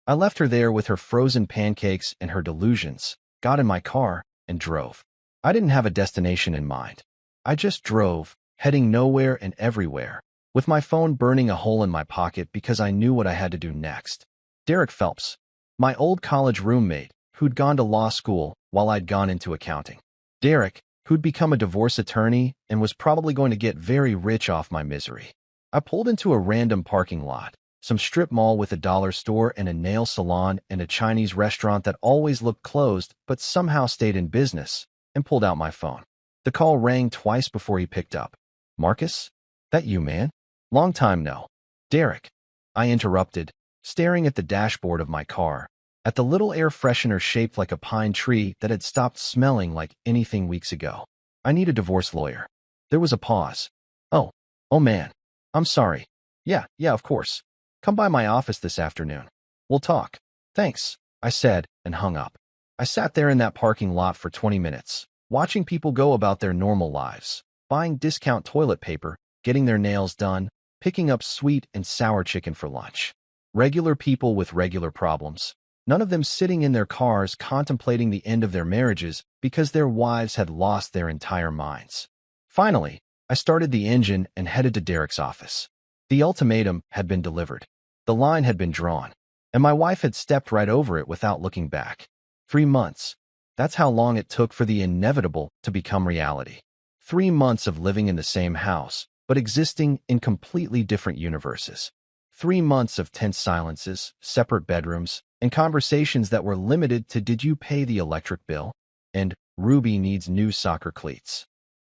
I left her there with her frozen pancakes and her delusions, got in my car, and drove. I didn't have a destination in mind. I just drove, heading nowhere and everywhere, with my phone burning a hole in my pocket because I knew what I had to do next. Derek Phelps, my old college roommate, who'd gone to law school while I'd gone into accounting. Derek, who'd become a divorce attorney and was probably going to get very rich off my misery. I pulled into a random parking lot, some strip mall with a dollar store and a nail salon and a Chinese restaurant that always looked closed but somehow stayed in business, and pulled out my phone. The call rang twice before he picked up. Marcus? That you, man? Long time no. Derek. I interrupted, staring at the dashboard of my car, at the little air freshener shaped like a pine tree that had stopped smelling like anything weeks ago. I need a divorce lawyer. There was a pause. Oh man. I'm sorry. Yeah, of course. Come by my office this afternoon. We'll talk. Thanks, I said, and hung up. I sat there in that parking lot for 20 minutes, watching people go about their normal lives, buying discount toilet paper, getting their nails done, picking up sweet and sour chicken for lunch. Regular people with regular problems, none of them sitting in their cars contemplating the end of their marriages because their wives had lost their entire minds. Finally, I started the engine and headed to Derek's office. The ultimatum had been delivered. The line had been drawn, and my wife had stepped right over it without looking back. 3 months. That's how long it took for the inevitable to become reality. 3 months of living in the same house, but but existing in completely different universes. 3 months of tense silences, separate bedrooms, and conversations that were limited to "Did you pay the electric bill?" and "Ruby needs new soccer cleats."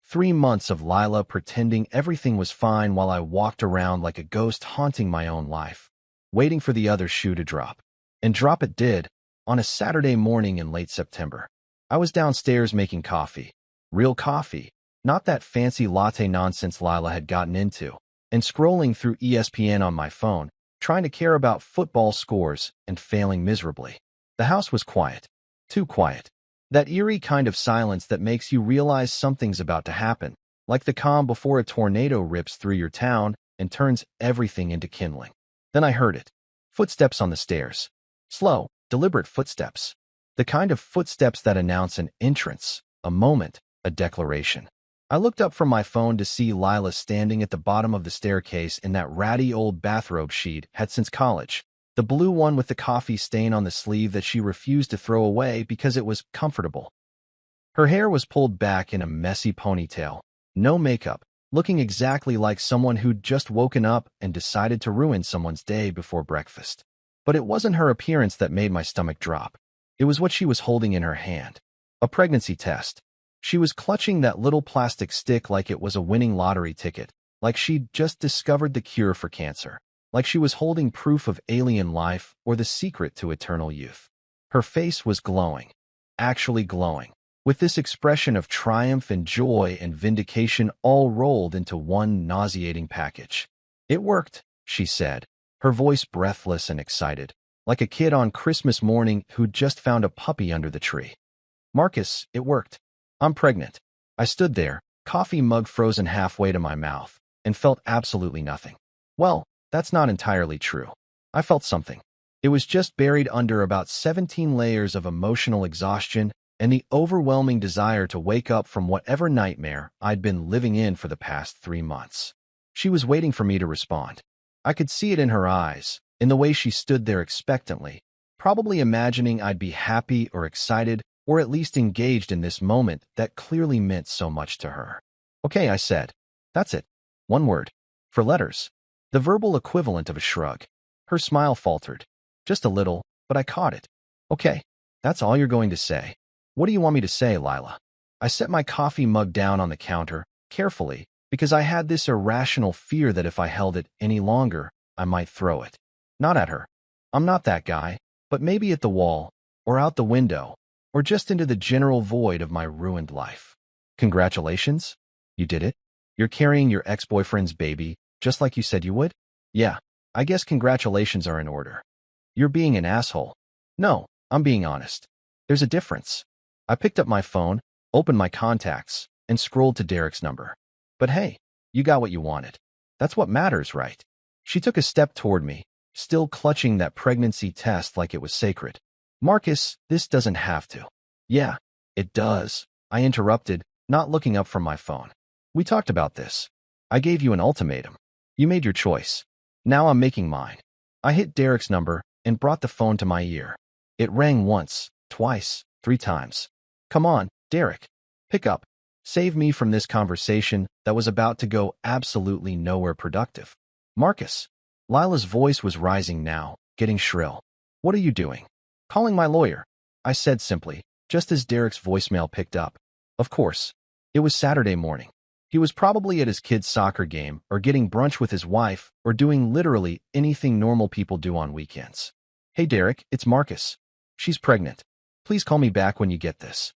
3 months of Lila pretending everything was fine while I walked around like a ghost haunting my own life, waiting for the other shoe to drop. And drop it did, on a Saturday morning in late September. I was downstairs making coffee. Real coffee, not that fancy latte nonsense Lila had gotten into, and scrolling through ESPN on my phone, trying to care about football scores and failing miserably. The house was quiet. Too quiet. That eerie kind of silence that makes you realize something's about to happen, like the calm before a tornado rips through your town and turns everything into kindling. Then I heard it. Footsteps on the stairs. Slow, deliberate footsteps. The kind of footsteps that announce an entrance, a moment, a declaration. I looked up from my phone to see Lila standing at the bottom of the staircase in that ratty old bathrobe she'd had since college. The blue one with the coffee stain on the sleeve that she refused to throw away because it was comfortable. Her hair was pulled back in a messy ponytail. No makeup, looking exactly like someone who'd just woken up and decided to ruin someone's day before breakfast. But it wasn't her appearance that made my stomach drop. It was what she was holding in her hand. A pregnancy test. She was clutching that little plastic stick like it was a winning lottery ticket, like she'd just discovered the cure for cancer, like she was holding proof of alien life or the secret to eternal youth. Her face was glowing, actually glowing, with this expression of triumph and joy and vindication all rolled into one nauseating package. "It worked," she said, her voice breathless and excited, like a kid on Christmas morning who'd just found a puppy under the tree. "Marcus, it worked. I'm pregnant." I stood there, coffee mug frozen halfway to my mouth, and felt absolutely nothing. Well, that's not entirely true. I felt something. It was just buried under about 17 layers of emotional exhaustion and the overwhelming desire to wake up from whatever nightmare I'd been living in for the past 3 months. She was waiting for me to respond. I could see it in her eyes, in the way she stood there expectantly, probably imagining I'd be happy or excited or at least engaged in this moment that clearly meant so much to her. "Okay," I said. "That's it. One word. 4 letters." The verbal equivalent of a shrug. Her smile faltered. Just a little, but I caught it. "Okay, that's all you're going to say. What do you want me to say, Lila?" I set my coffee mug down on the counter, carefully, because I had this irrational fear that if I held it any longer, I might throw it. Not at her. I'm not that guy, but maybe at the wall, or out the window, or just into the general void of my ruined life. "Congratulations? You did it? You're carrying your ex-boyfriend's baby, just like you said you would?" "Yeah, I guess congratulations are in order." "You're being an asshole." "No, I'm being honest. There's a difference." I picked up my phone, opened my contacts, and scrolled to Derek's number. "But hey, you got what you wanted. That's what matters, right?" She took a step toward me, still clutching that pregnancy test like it was sacred. "Marcus, this doesn't have to." "Yeah, it does," I interrupted, not looking up from my phone. "We talked about this. I gave you an ultimatum. You made your choice. Now I'm making mine." I hit Derek's number and brought the phone to my ear. It rang once, twice, 3 times. "Come on, Derek. Pick up. Save me from this conversation that was about to go absolutely nowhere productive." "Marcus." Lila's voice was rising now, getting shrill. "What are you doing?" "Calling my lawyer," I said simply, just as Derek's voicemail picked up. Of course. It was Saturday morning. He was probably at his kid's soccer game, or getting brunch with his wife, or doing literally anything normal people do on weekends. "Hey Derek, it's Marcus. She's pregnant. Please call me back when you get this.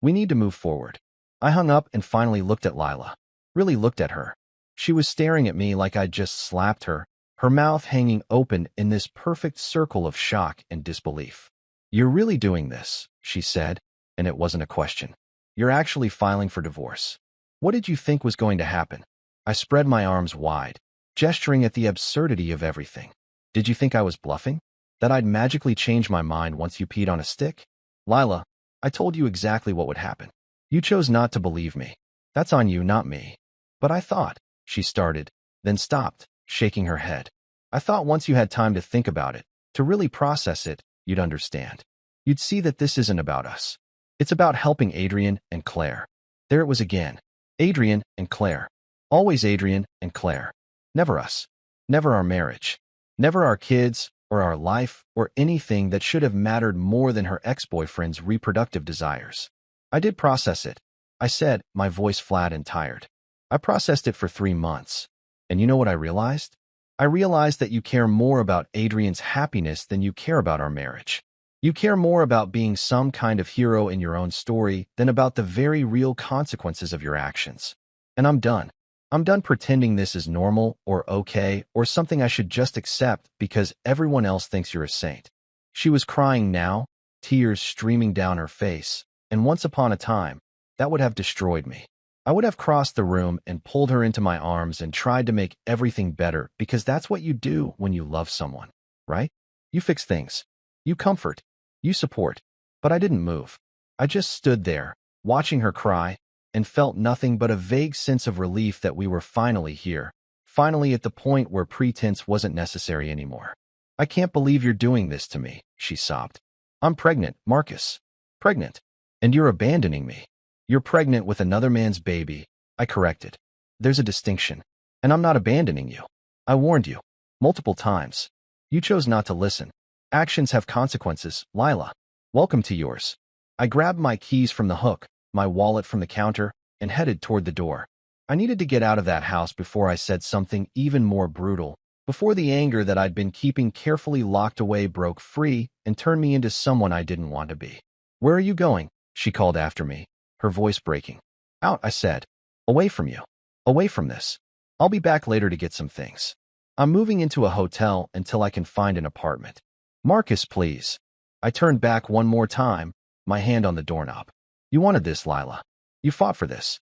We need to move forward." I hung up and finally looked at Lila. Really looked at her. She was staring at me like I'd just slapped her, her mouth hanging open in this perfect circle of shock and disbelief. "You're really doing this," she said, and it wasn't a question. "You're actually filing for divorce. What did you think was going to happen?" I spread my arms wide, gesturing at the absurdity of everything. "Did you think I was bluffing? That I'd magically change my mind once you peed on a stick? Lila, I told you exactly what would happen. You chose not to believe me. That's on you, not me." "But I thought," she started, then stopped, shaking her head. "I thought once you had time to think about it, to really process it, you'd understand. You'd see that this isn't about us. It's about helping Adrian and Claire." There it was again. Adrian and Claire. Always Adrian and Claire. Never us. Never our marriage. Never our kids or our life or anything that should have mattered more than her ex-boyfriend's reproductive desires. I did process it. I said, my voice flat and tired. I processed it for 3 months. And you know what I realized? I realized that you care more about Adrian's happiness than you care about our marriage. You care more about being some kind of hero in your own story than about the very real consequences of your actions. And I'm done. I'm done pretending this is normal or okay or something I should just accept because everyone else thinks you're a saint. She was crying now, tears streaming down her face, and once upon a time, that would have destroyed me. I would have crossed the room and pulled her into my arms and tried to make everything better because that's what you do when you love someone, right? You fix things. You comfort. You support. But I didn't move. I just stood there, watching her cry, and felt nothing but a vague sense of relief that we were finally here, finally at the point where pretense wasn't necessary anymore. I can't believe you're doing this to me, she sobbed. I'm pregnant, Marcus. Pregnant. And you're abandoning me. You're pregnant with another man's baby, I corrected. There's a distinction. And I'm not abandoning you. I warned you. Multiple times. You chose not to listen. Actions have consequences, Lila. Welcome to yours. I grabbed my keys from the hook, my wallet from the counter, and headed toward the door. I needed to get out of that house before I said something even more brutal, before the anger that I'd been keeping carefully locked away broke free and turned me into someone I didn't want to be. Where are you going? She called after me, her voice breaking. Out, I said. Away from you. Away from this. I'll be back later to get some things. I'm moving into a hotel until I can find an apartment. Marcus, please. I turned back one more time, my hand on the doorknob. You wanted this, Lila. You fought for this.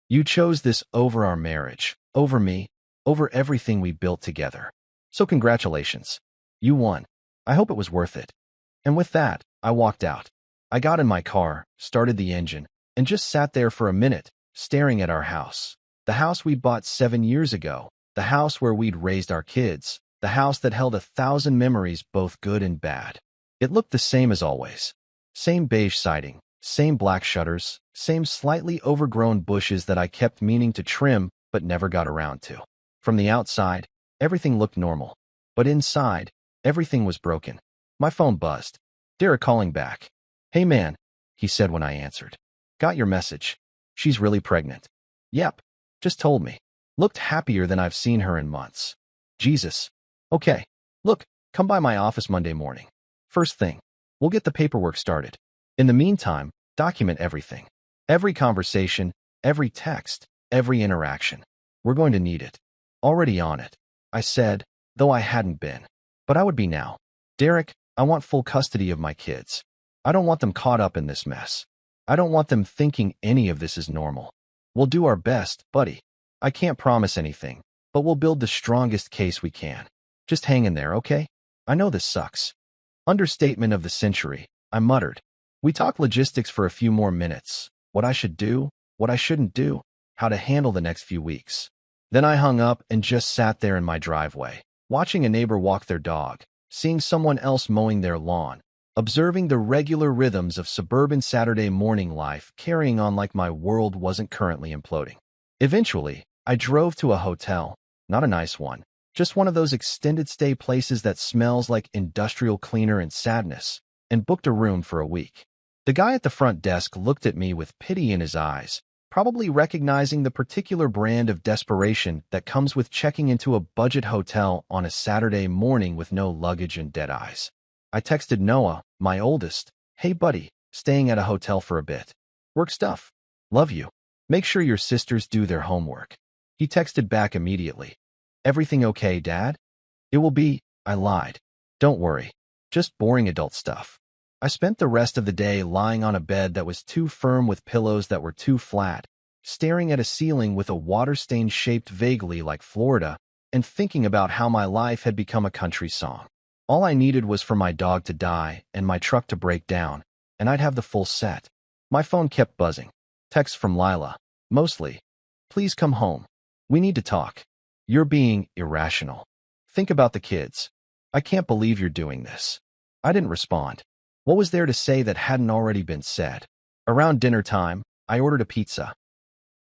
You chose this over our marriage, over me, over everything we built together. So congratulations. You won. I hope it was worth it. And with that, I walked out. I got in my car, started the engine, and just sat there for a minute, staring at our house. The house we'd bought 7 years ago, the house where we'd raised our kids, the house that held 1,000 memories, both good and bad. It looked the same as always. Same beige siding, same black shutters, same slightly overgrown bushes that I kept meaning to trim but never got around to. From the outside, everything looked normal. But inside, everything was broken. My phone buzzed. Derek calling back. Hey man, he said when I answered. Got your message. She's really pregnant. Yep. Just told me. Looked happier than I've seen her in months. Jesus. Okay. Look, come by my office Monday morning. First thing. We'll get the paperwork started. In the meantime, document everything. Every conversation, every text, every interaction. We're going to need it. Already on it. I said, though I hadn't been. But I would be now. Derek, I want full custody of my kids. I don't want them caught up in this mess. I don't want them thinking any of this is normal. We'll do our best, buddy. I can't promise anything, but we'll build the strongest case we can. Just hang in there, okay? I know this sucks. Understatement of the century, I muttered. We talked logistics for a few more minutes. What I should do, what I shouldn't do, how to handle the next few weeks. Then I hung up and just sat there in my driveway, watching a neighbor walk their dog, seeing someone else mowing their lawn, observing the regular rhythms of suburban Saturday morning life carrying on like my world wasn't currently imploding. Eventually, I drove to a hotel, not a nice one, just one of those extended stay places that smells like industrial cleaner and sadness, and booked a room for a week. The guy at the front desk looked at me with pity in his eyes, probably recognizing the particular brand of desperation that comes with checking into a budget hotel on a Saturday morning with no luggage and dead eyes. I texted Noah, my oldest, hey buddy, staying at a hotel for a bit. Work stuff. Love you. Make sure your sisters do their homework. He texted back immediately. Everything okay, Dad? It will be, I lied. Don't worry. Just boring adult stuff. I spent the rest of the day lying on a bed that was too firm with pillows that were too flat, staring at a ceiling with a water stain shaped vaguely like Florida, and thinking about how my life had become a country song. All I needed was for my dog to die and my truck to break down, and I'd have the full set. My phone kept buzzing. Texts from Lila. Mostly. Please come home. We need to talk. You're being irrational. Think about the kids. I can't believe you're doing this. I didn't respond. What was there to say that hadn't already been said? Around dinner time, I ordered a pizza.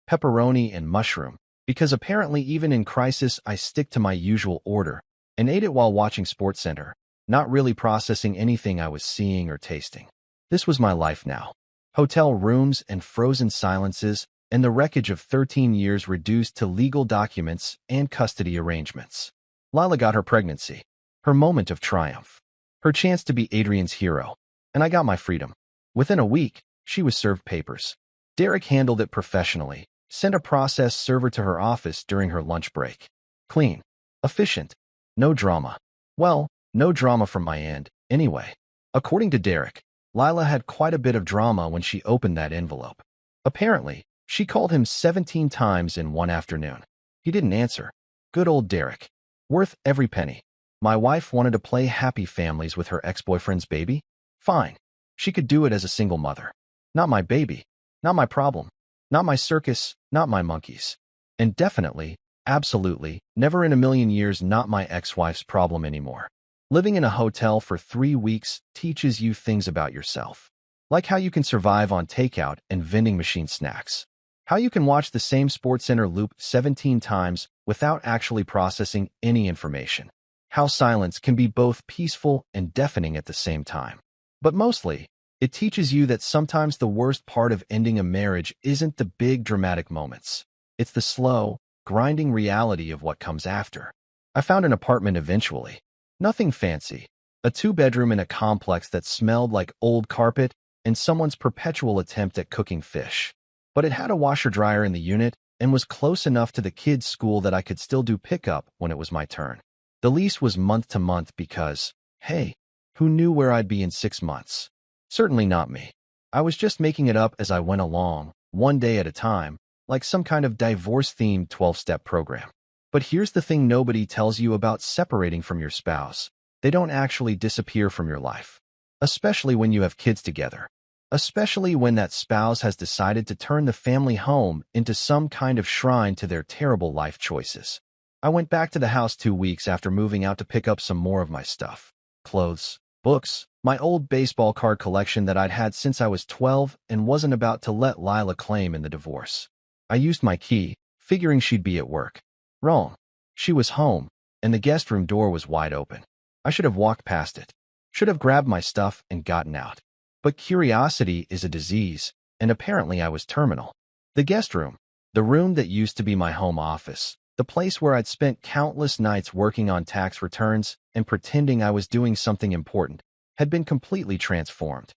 Pepperoni and mushroom, because apparently even in crisis I stick to my usual order and ate it while watching SportsCenter, not really processing anything I was seeing or tasting. This was my life now. Hotel rooms and frozen silences, and the wreckage of 13 years reduced to legal documents and custody arrangements. Lila got her pregnancy, her moment of triumph, her chance to be Adrian's hero, and I got my freedom. Within a week, she was served papers. Derek handled it professionally, sent a process server to her office during her lunch break. Clean, efficient, no drama. Well, no drama from my end, anyway. According to Derek, Lila had quite a bit of drama when she opened that envelope. Apparently, she called him 17 times in one afternoon. He didn't answer. Good old Derek. Worth every penny. My wife wanted to play happy families with her ex-boyfriend's baby? Fine. She could do it as a single mother. Not my baby. Not my problem. Not my circus. Not my monkeys. And definitely, absolutely, never in a million years not my ex-wife's problem anymore. Living in a hotel for 3 weeks teaches you things about yourself. Like how you can survive on takeout and vending machine snacks. How you can watch the same SportsCenter loop 17 times without actually processing any information. How silence can be both peaceful and deafening at the same time. But mostly, it teaches you that sometimes the worst part of ending a marriage isn't the big dramatic moments. It's the slow, grinding reality of what comes after. I found an apartment eventually. Nothing fancy. A 2-bedroom in a complex that smelled like old carpet and someone's perpetual attempt at cooking fish. But it had a washer-dryer in the unit and was close enough to the kids' school that I could still do pickup when it was my turn. The lease was month to month because, hey, who knew where I'd be in 6 months? Certainly not me. I was just making it up as I went along, one day at a time, like some kind of divorce-themed 12-step program. But here's the thing nobody tells you about separating from your spouse. They don't actually disappear from your life. Especially when you have kids together. Especially when that spouse has decided to turn the family home into some kind of shrine to their terrible life choices. I went back to the house 2 weeks after moving out to pick up some more of my stuff. Clothes, books, my old baseball card collection that I'd had since I was 12 and wasn't about to let Lila claim in the divorce. I used my key, figuring she'd be at work. Wrong. She was home, and the guest room door was wide open. I should have walked past it. Should have grabbed my stuff and gotten out. But curiosity is a disease, and apparently I was terminal. The guest room, the room that used to be my home office, the place where I'd spent countless nights working on tax returns and pretending I was doing something important, had been completely transformed.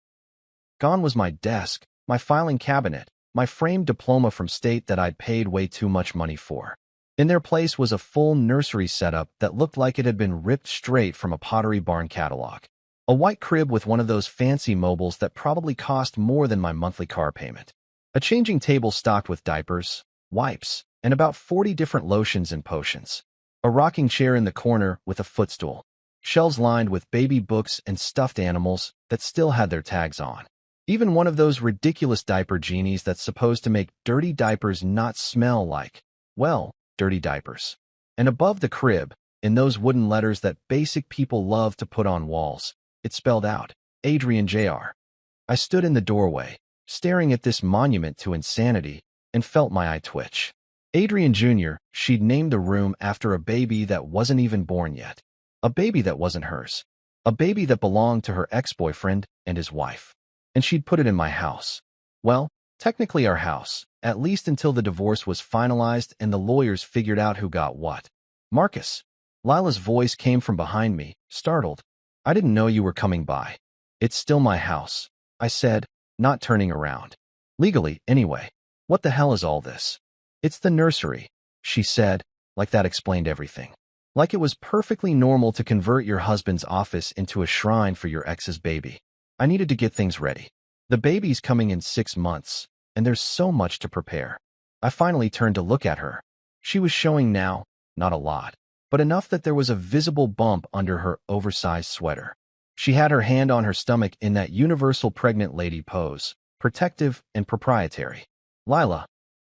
Gone was my desk, my filing cabinet, my framed diploma from state that I'd paid way too much money for. In their place was a full nursery setup that looked like it had been ripped straight from a Pottery Barn catalog. A white crib with one of those fancy mobiles that probably cost more than my monthly car payment. A changing table stocked with diapers, wipes, and about 40 different lotions and potions. A rocking chair in the corner with a footstool. Shelves lined with baby books and stuffed animals that still had their tags on. Even one of those ridiculous diaper genies that's supposed to make dirty diapers not smell like, well, dirty diapers. And above the crib, in those wooden letters that basic people love to put on walls, it spelled out, Adrian Jr. I stood in the doorway, staring at this monument to insanity, and felt my eye twitch. Adrian Jr., she'd named the room after a baby that wasn't even born yet. A baby that wasn't hers. A baby that belonged to her ex-boyfriend and his wife. And she'd put it in my house. Well, technically our house, at least until the divorce was finalized and the lawyers figured out who got what. Marcus. Lila's voice came from behind me, startled. I didn't know you were coming by. It's still my house, I said, not turning around. Legally, anyway. What the hell is all this? It's the nursery, she said, like that explained everything. Like it was perfectly normal to convert your husband's office into a shrine for your ex's baby. I needed to get things ready. The baby's coming in 6 months, and there's so much to prepare. I finally turned to look at her. She was showing now, not a lot, but enough that there was a visible bump under her oversized sweater. She had her hand on her stomach in that universal pregnant lady pose, protective and proprietary. Lila,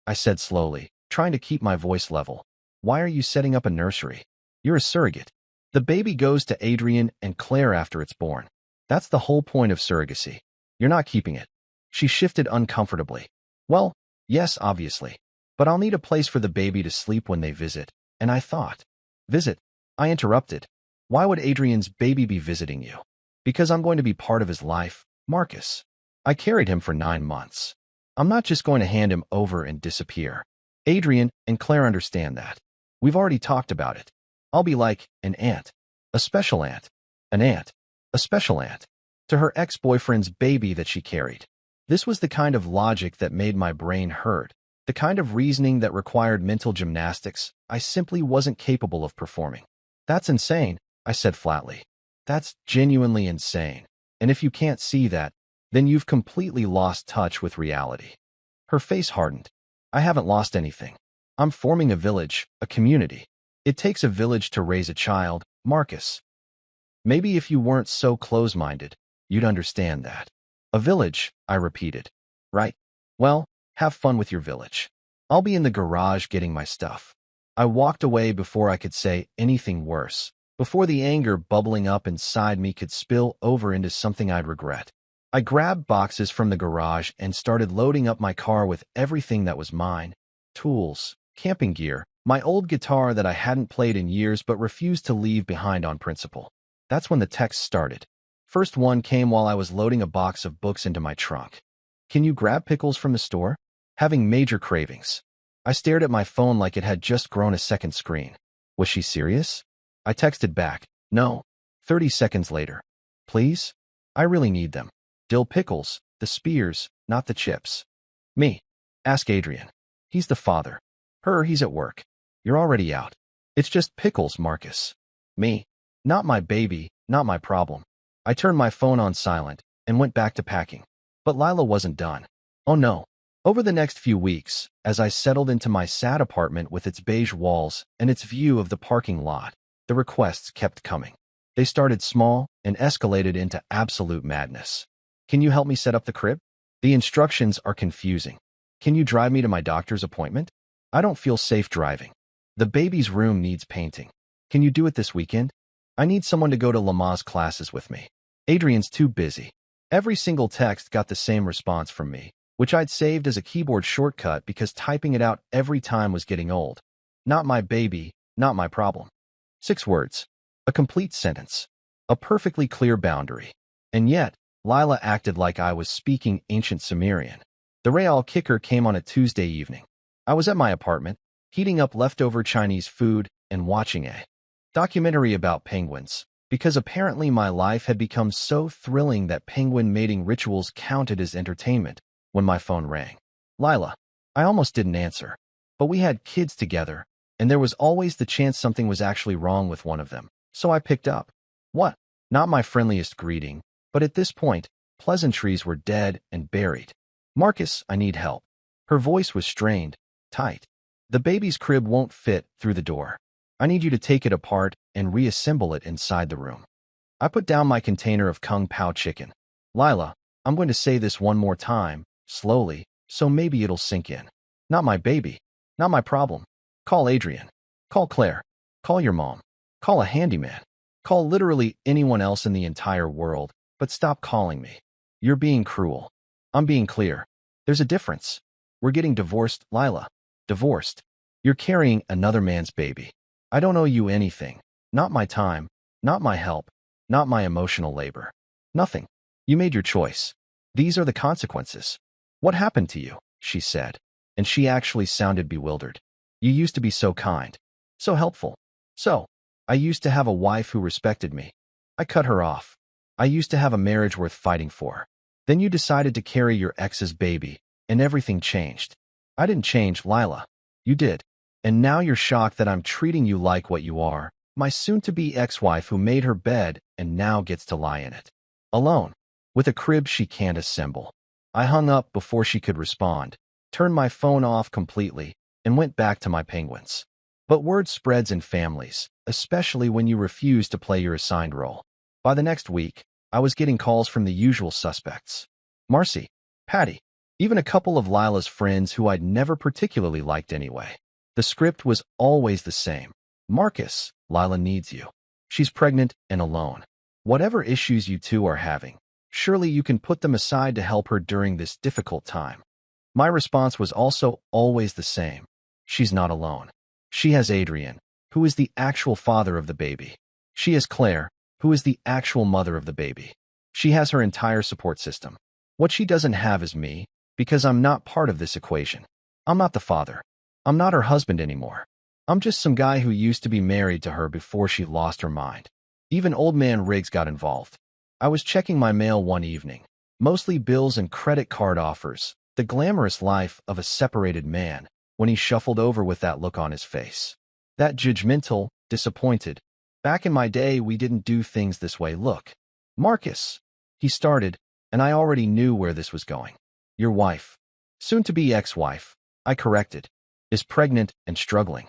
I said slowly, trying to keep my voice level. Why are you setting up a nursery? You're a surrogate. The baby goes to Adrian and Claire after it's born. That's the whole point of surrogacy. You're not keeping it. She shifted uncomfortably. Well, yes, obviously. But I'll need a place for the baby to sleep when they visit. And I thought, visit? I interrupted. Why would Adrian's baby be visiting you? Because I'm going to be part of his life, Marcus. I carried him for 9 months. I'm not just going to hand him over and disappear. Adrian and Claire understand that. We've already talked about it. I'll be like an aunt, a special aunt, an aunt, a special aunt, to her ex-boyfriend's baby that she carried. This was the kind of logic that made my brain hurt, the kind of reasoning that required mental gymnastics I simply wasn't capable of performing. That's insane, I said flatly. That's genuinely insane. And if you can't see that, then you've completely lost touch with reality. Her face hardened. I haven't lost anything. I'm forming a village, a community. It takes a village to raise a child, Marcus. Maybe if you weren't so close-minded, you'd understand that. A village, I repeated. Right. Well, have fun with your village. I'll be in the garage getting my stuff. I walked away before I could say anything worse, before the anger bubbling up inside me could spill over into something I'd regret. I grabbed boxes from the garage and started loading up my car with everything that was mine. Tools, camping gear, my old guitar that I hadn't played in years but refused to leave behind on principle. That's when the text started. First one came while I was loading a box of books into my trunk. Can you grab pickles from the store? Having major cravings. I stared at my phone like it had just grown a second screen. Was she serious? I texted back, no. 30 seconds later. Please? I really need them. Dill pickles, the spears, not the chips. Me. Ask Adrian. He's the father. Her, he's at work. You're already out. It's just pickles, Marcus. Me. Not my baby, not my problem. I turned my phone on silent and went back to packing. But Lila wasn't done. Oh no. Over the next few weeks, as I settled into my sad apartment with its beige walls and its view of the parking lot, the requests kept coming. They started small and escalated into absolute madness. Can you help me set up the crib? The instructions are confusing. Can you drive me to my doctor's appointment? I don't feel safe driving. The baby's room needs painting. Can you do it this weekend? I need someone to go to Lama's classes with me. Adrian's too busy. Every single text got the same response from me, which I'd saved as a keyboard shortcut because typing it out every time was getting old. Not my baby, not my problem. 6 words. A complete sentence. A perfectly clear boundary. And yet, Lila acted like I was speaking ancient Sumerian. The real kicker came on a Tuesday evening. I was at my apartment, heating up leftover Chinese food and watching a documentary about penguins, because apparently my life had become so thrilling that penguin mating rituals counted as entertainment, when my phone rang. Lila. I almost didn't answer. But we had kids together, and there was always the chance something was actually wrong with one of them, so I picked up. What? Not my friendliest greeting, but at this point, pleasantries were dead and buried. Marcus, I need help. Her voice was strained, tight. The baby's crib won't fit through the door. I need you to take it apart and reassemble it inside the room. I put down my container of Kung Pao chicken. Lila, I'm going to say this one more time, slowly, so maybe it'll sink in. Not my baby. Not my problem. Call Adrian. Call Claire. Call your mom. Call a handyman. Call literally anyone else in the entire world, but stop calling me. You're being cruel. I'm being clear. There's a difference. We're getting divorced, Lila. Divorced. You're carrying another man's baby. I don't owe you anything. Not my time. Not my help. Not my emotional labor. Nothing. You made your choice. These are the consequences. What happened to you? She said. And she actually sounded bewildered. You used to be so kind. So helpful. I used to have a wife who respected me. I cut her off. I used to have a marriage worth fighting for. Then you decided to carry your ex's baby, and everything changed. I didn't change, Lila. You did. And now you're shocked that I'm treating you like what you are, my soon-to-be ex-wife who made her bed and now gets to lie in it. Alone. With a crib she can't assemble. I hung up before she could respond, turned my phone off completely, and went back to my penguins. But word spreads in families, especially when you refuse to play your assigned role. By the next week, I was getting calls from the usual suspects. Marcy, Patty, even a couple of Lila's friends who I'd never particularly liked anyway. The script was always the same. Marcus, Lila needs you. She's pregnant and alone. Whatever issues you two are having, surely you can put them aside to help her during this difficult time. My response was also always the same. She's not alone. She has Adrian, who is the actual father of the baby. She has Claire, who is the actual mother of the baby. She has her entire support system. What she doesn't have is me, because I'm not part of this equation. I'm not the father. I'm not her husband anymore. I'm just some guy who used to be married to her before she lost her mind. Even old man Riggs got involved. I was checking my mail one evening, mostly bills and credit card offers, the glamorous life of a separated man, when he shuffled over with that look on his face. That judgmental, disappointed. Back in my day, we didn't do things this way. Look, Marcus. He started, and I already knew where this was going. Your wife, soon-to-be ex-wife, I corrected, is pregnant and struggling.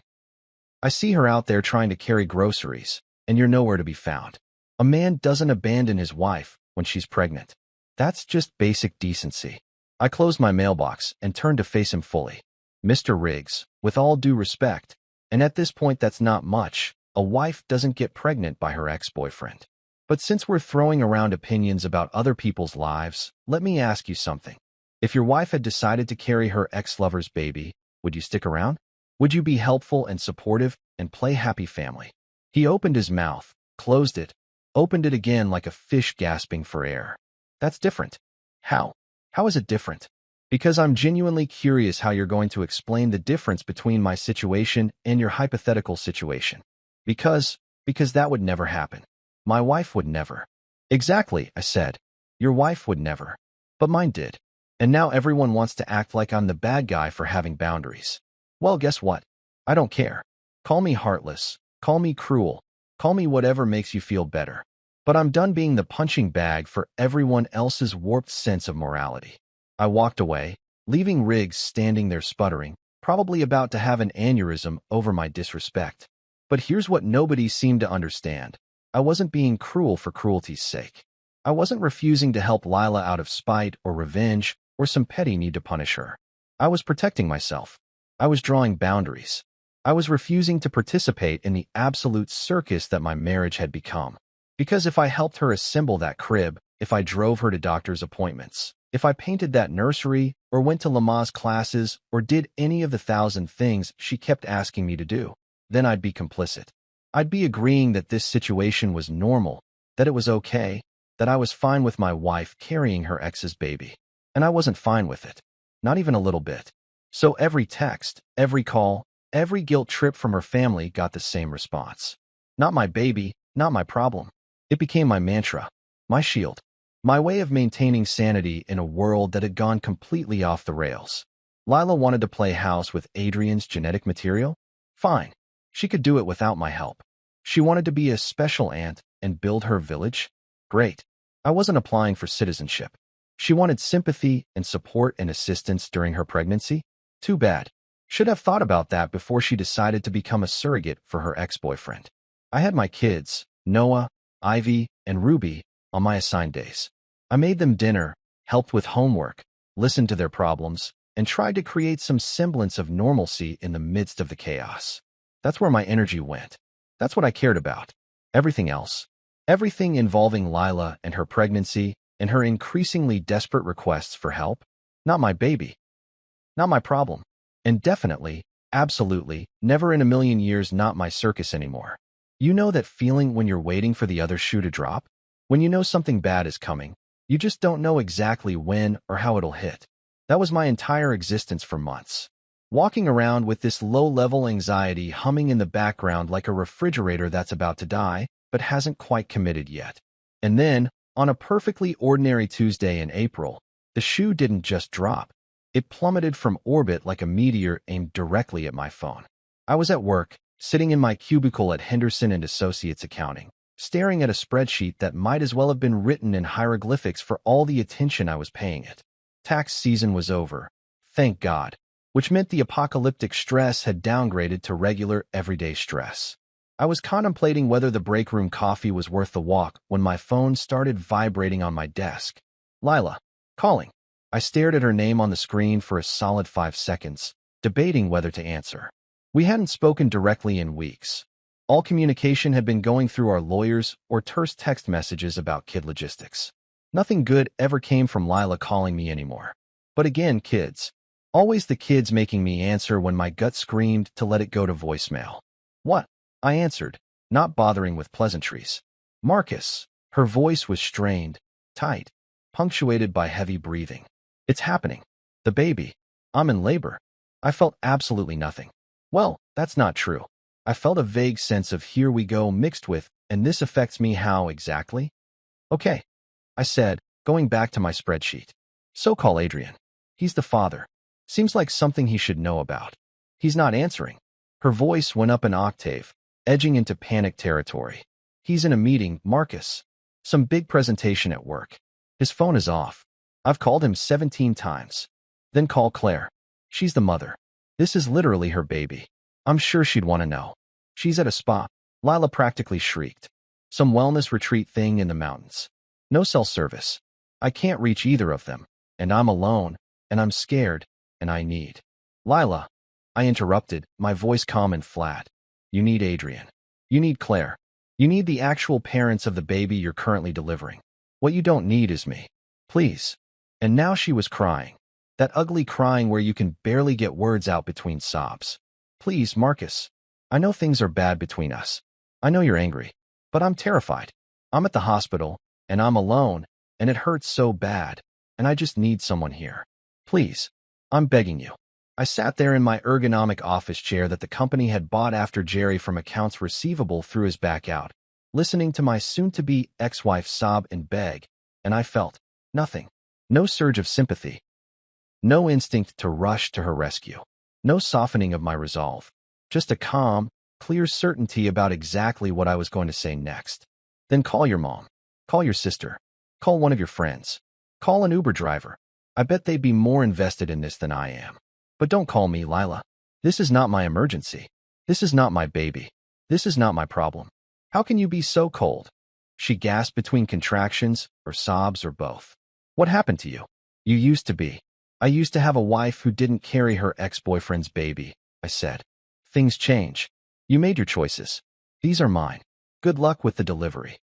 I see her out there trying to carry groceries, and you're nowhere to be found. A man doesn't abandon his wife when she's pregnant. That's just basic decency. I closed my mailbox and turned to face him fully. Mr. Riggs, with all due respect, and at this point that's not much, a wife doesn't get pregnant by her ex-boyfriend. But since we're throwing around opinions about other people's lives, let me ask you something. If your wife had decided to carry her ex-lover's baby, would you stick around? Would you be helpful and supportive and play happy family? He opened his mouth, closed it, opened it again like a fish gasping for air. That's different. How? How is it different? Because I'm genuinely curious how you're going to explain the difference between my situation and your hypothetical situation. Because that would never happen. My wife would never. Exactly, I said. Your wife would never. But mine did. And now everyone wants to act like I'm the bad guy for having boundaries. Well, guess what? I don't care. Call me heartless. Call me cruel. Call me whatever makes you feel better. But I'm done being the punching bag for everyone else's warped sense of morality. I walked away, leaving Riggs standing there sputtering, probably about to have an aneurysm over my disrespect. But here's what nobody seemed to understand. I wasn't being cruel for cruelty's sake. I wasn't refusing to help Lila out of spite or revenge or some petty need to punish her. I was protecting myself. I was drawing boundaries. I was refusing to participate in the absolute circus that my marriage had become. Because if I helped her assemble that crib, if I drove her to doctor's appointments, if I painted that nursery or went to Lamaze classes or did any of the 1,000 things she kept asking me to do, then I'd be complicit. I'd be agreeing that this situation was normal, that it was okay, that I was fine with my wife carrying her ex's baby. And I wasn't fine with it. Not even a little bit. So every text, every call, every guilt trip from her family got the same response. Not my baby, not my problem. It became my mantra, my shield, my way of maintaining sanity in a world that had gone completely off the rails. Lila wanted to play house with Adrian's genetic material? Fine. She could do it without my help. She wanted to be a special aunt and build her village? Great. I wasn't applying for citizenship. She wanted sympathy and support and assistance during her pregnancy? Too bad. Should have thought about that before she decided to become a surrogate for her ex-boyfriend. I had my kids, Noah, Ivy, and Ruby, on my assigned days. I made them dinner, helped with homework, listened to their problems, and tried to create some semblance of normalcy in the midst of the chaos. That's where my energy went. That's what I cared about. Everything else. Everything involving Lila and her pregnancy and her increasingly desperate requests for help. Not my baby. Not my problem. And definitely, absolutely, never in a million years not my circus anymore. You know that feeling when you're waiting for the other shoe to drop? When you know something bad is coming, you just don't know exactly when or how it'll hit. That was my entire existence for months. Walking around with this low-level anxiety humming in the background like a refrigerator that's about to die, but hasn't quite committed yet. And then, on a perfectly ordinary Tuesday in April, the shoe didn't just drop. It plummeted from orbit like a meteor aimed directly at my phone. I was at work, sitting in my cubicle at Henderson & Associates Accounting, staring at a spreadsheet that might as well have been written in hieroglyphics for all the attention I was paying it. Tax season was over, thank God, which meant the apocalyptic stress had downgraded to regular, everyday stress. I was contemplating whether the break room coffee was worth the walk when my phone started vibrating on my desk. Lila. Calling. I stared at her name on the screen for a solid 5 seconds, debating whether to answer. We hadn't spoken directly in weeks. All communication had been going through our lawyers or terse text messages about kid logistics. Nothing good ever came from Lila calling me anymore. But again, kids. Always the kids making me answer when my gut screamed to let it go to voicemail. What? I answered, not bothering with pleasantries. Marcus. Her voice was strained, tight, punctuated by heavy breathing. It's happening. The baby. I'm in labor. I felt absolutely nothing. Well, that's not true. I felt a vague sense of here we go mixed with, and this affects me how exactly? Okay, I said, going back to my spreadsheet. So call Adrian. He's the father. Seems like something he should know about. He's not answering. Her voice went up an octave, edging into panic territory. He's in a meeting, Marcus. Some big presentation at work. His phone is off. I've called him 17 times. Then call Claire. She's the mother. This is literally her baby. I'm sure she'd want to know. She's at a spa. Lila practically shrieked. Some wellness retreat thing in the mountains. No cell service. I can't reach either of them. And I'm alone. And I'm scared. And I need. Lila. I interrupted, my voice calm and flat. You need Adrian. You need Claire. You need the actual parents of the baby you're currently delivering. What you don't need is me. Please. And now she was crying. That ugly crying where you can barely get words out between sobs. Please, Marcus. I know things are bad between us. I know you're angry. But I'm terrified. I'm at the hospital, and I'm alone, and it hurts so bad, and I just need someone here. Please. I'm begging you. I sat there in my ergonomic office chair that the company had bought after Jerry from accounts receivable threw his back out, listening to my soon-to-be ex-wife sob and beg, and I felt nothing. No surge of sympathy. No instinct to rush to her rescue. No softening of my resolve. Just a calm, clear certainty about exactly what I was going to say next. Then call your mom. Call your sister. Call one of your friends. Call an Uber driver. I bet they'd be more invested in this than I am. But don't call me, Lila. This is not my emergency. This is not my baby. This is not my problem. How can you be so cold? She gasped between contractions, or sobs, or both. What happened to you? You used to be. I used to have a wife who didn't carry her ex-boyfriend's baby, I said. Things change. You made your choices. These are mine. Good luck with the delivery.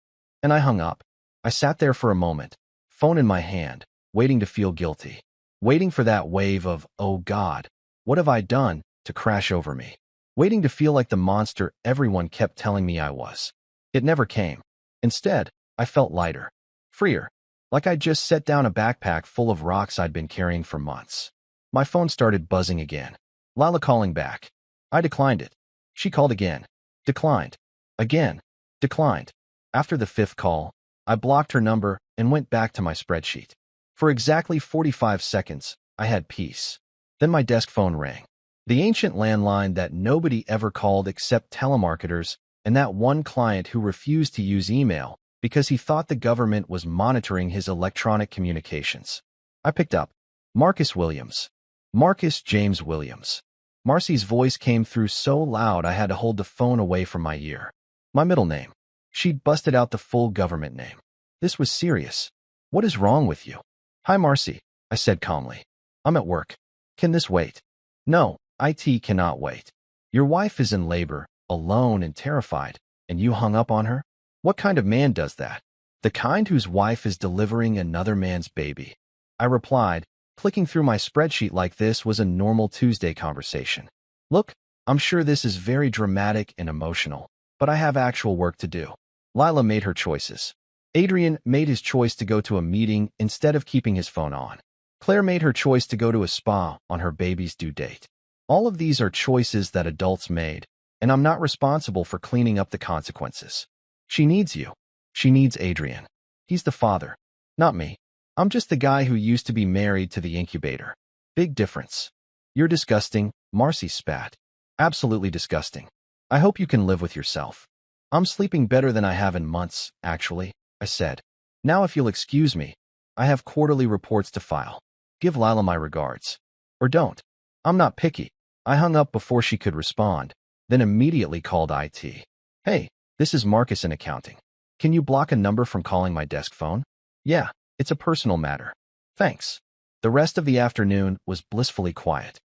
And I hung up. I sat there for a moment, phone in my hand, waiting to feel guilty. Waiting for that wave of, oh God, what have I done, to crash over me. Waiting to feel like the monster everyone kept telling me I was. It never came. Instead, I felt lighter. Freer. Like I'd just set down a backpack full of rocks I'd been carrying for months. My phone started buzzing again. Lila calling back. I declined it. She called again. Declined. Again. Declined. After the 5th call, I blocked her number and went back to my spreadsheet. For exactly 45 seconds, I had peace. Then my desk phone rang. The ancient landline that nobody ever called except telemarketers and that one client who refused to use email because he thought the government was monitoring his electronic communications. I picked up. Marcus Williams. Marcus James Williams. Marcy's voice came through so loud I had to hold the phone away from my ear. My middle name. She'd busted out the full government name. This was serious. What is wrong with you? Hi, Marcy, I said calmly. I'm at work. Can this wait? No, IT cannot wait. Your wife is in labor, alone and terrified, and you hung up on her? What kind of man does that? The kind whose wife is delivering another man's baby. I replied, clicking through my spreadsheet like this was a normal Tuesday conversation. Look, I'm sure this is very dramatic and emotional, but I have actual work to do. Lila made her choices. Adrian made his choice to go to a meeting instead of keeping his phone on. Claire made her choice to go to a spa on her baby's due date. All of these are choices that adults made, and I'm not responsible for cleaning up the consequences. She needs you. She needs Adrian. He's the father, not me. I'm just the guy who used to be married to the incubator. Big difference. You're disgusting, Marcy spat. Absolutely disgusting. I hope you can live with yourself. I'm sleeping better than I have in months, actually, I said. Now if you'll excuse me, I have quarterly reports to file. Give Lila my regards. Or don't. I'm not picky. I hung up before she could respond, then immediately called IT. Hey, this is Marcus in accounting. Can you block a number from calling my desk phone? Yeah, it's a personal matter. Thanks. The rest of the afternoon was blissfully quiet.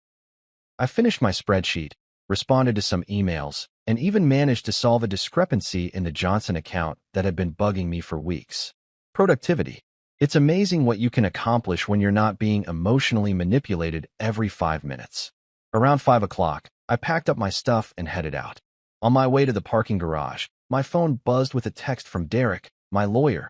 I finished my spreadsheet, responded to some emails, and even managed to solve a discrepancy in the Johnson account that had been bugging me for weeks. Productivity. It's amazing what you can accomplish when you're not being emotionally manipulated every 5 minutes. Around 5 o'clock, I packed up my stuff and headed out. On my way to the parking garage, my phone buzzed with a text from Derek, my lawyer.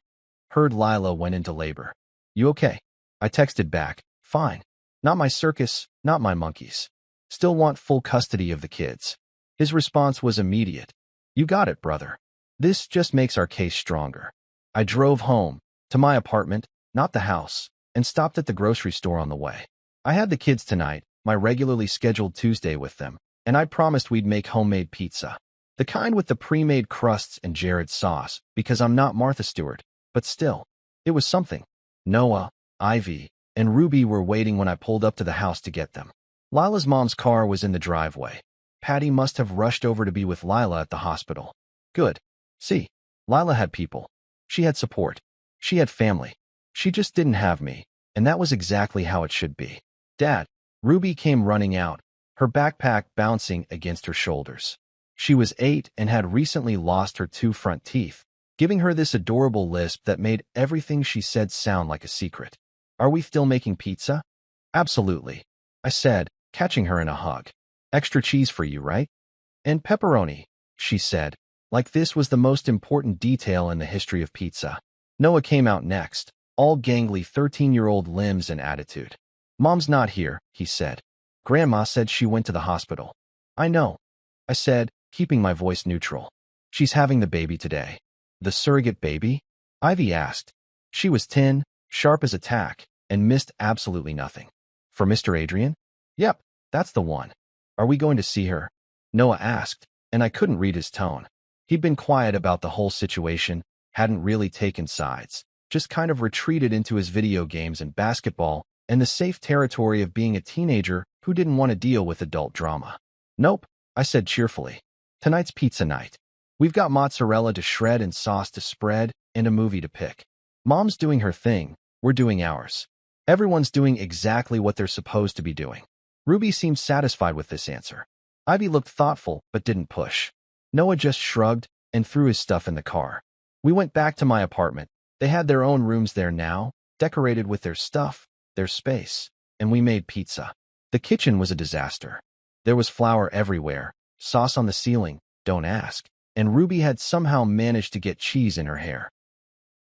Heard Lila went into labor. You okay? I texted back, fine. Not my circus, not my monkeys. Still want full custody of the kids. His response was immediate. You got it, brother. This just makes our case stronger. I drove home, to my apartment, not the house, and stopped at the grocery store on the way. I had the kids tonight, my regularly scheduled Tuesday with them, and I promised we'd make homemade pizza. The kind with the pre-made crusts and Jared's sauce, because I'm not Martha Stewart, but still, it was something. Noah, Ivy, and Ruby were waiting when I pulled up to the house to get them. Lila's mom's car was in the driveway. Patty must have rushed over to be with Lila at the hospital. Good. See, Lila had people. She had support. She had family. She just didn't have me, and that was exactly how it should be. Dad, Ruby came running out, her backpack bouncing against her shoulders. She was 8 and had recently lost her 2 front teeth, giving her this adorable lisp that made everything she said sound like a secret. Are we still making pizza? Absolutely, I said, catching her in a hug. Extra cheese for you, right? And pepperoni, she said, like this was the most important detail in the history of pizza. Noah came out next, all gangly 13-year-old limbs and attitude. Mom's not here, he said. Grandma said she went to the hospital. I know, I said, keeping my voice neutral. She's having the baby today. The surrogate baby? Ivy asked. She was 10, sharp as a tack, and missed absolutely nothing. For Mr. Adrian? Yep, that's the one. Are we going to see her? Noah asked, and I couldn't read his tone. He'd been quiet about the whole situation, hadn't really taken sides, just kind of retreated into his video games and basketball and the safe territory of being a teenager who didn't want to deal with adult drama. Nope, I said cheerfully. Tonight's pizza night. We've got mozzarella to shred and sauce to spread and a movie to pick. Mom's doing her thing, we're doing ours. Everyone's doing exactly what they're supposed to be doing. Ruby seemed satisfied with this answer. Ivy looked thoughtful but didn't push. Noah just shrugged and threw his stuff in the car. We went back to my apartment. They had their own rooms there now, decorated with their stuff, their space, and we made pizza. The kitchen was a disaster. There was flour everywhere, sauce on the ceiling, don't ask, and Ruby had somehow managed to get cheese in her hair.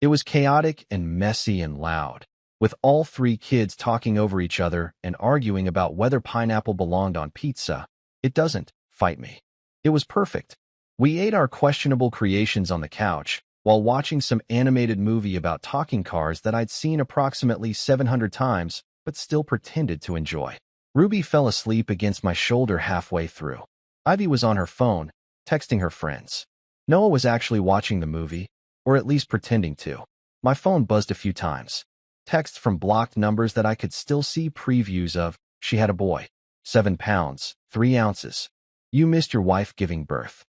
It was chaotic and messy and loud, with all 3 kids talking over each other and arguing about whether pineapple belonged on pizza. It doesn't, fight me. It was perfect. We ate our questionable creations on the couch, while watching some animated movie about talking cars that I'd seen approximately 700 times, but still pretended to enjoy. Ruby fell asleep against my shoulder halfway through. Ivy was on her phone, texting her friends. Noah was actually watching the movie, or at least pretending to. My phone buzzed a few times. Texts from blocked numbers that I could still see previews of. She had a boy. 7 pounds, 3 ounces. You missed your wife giving birth.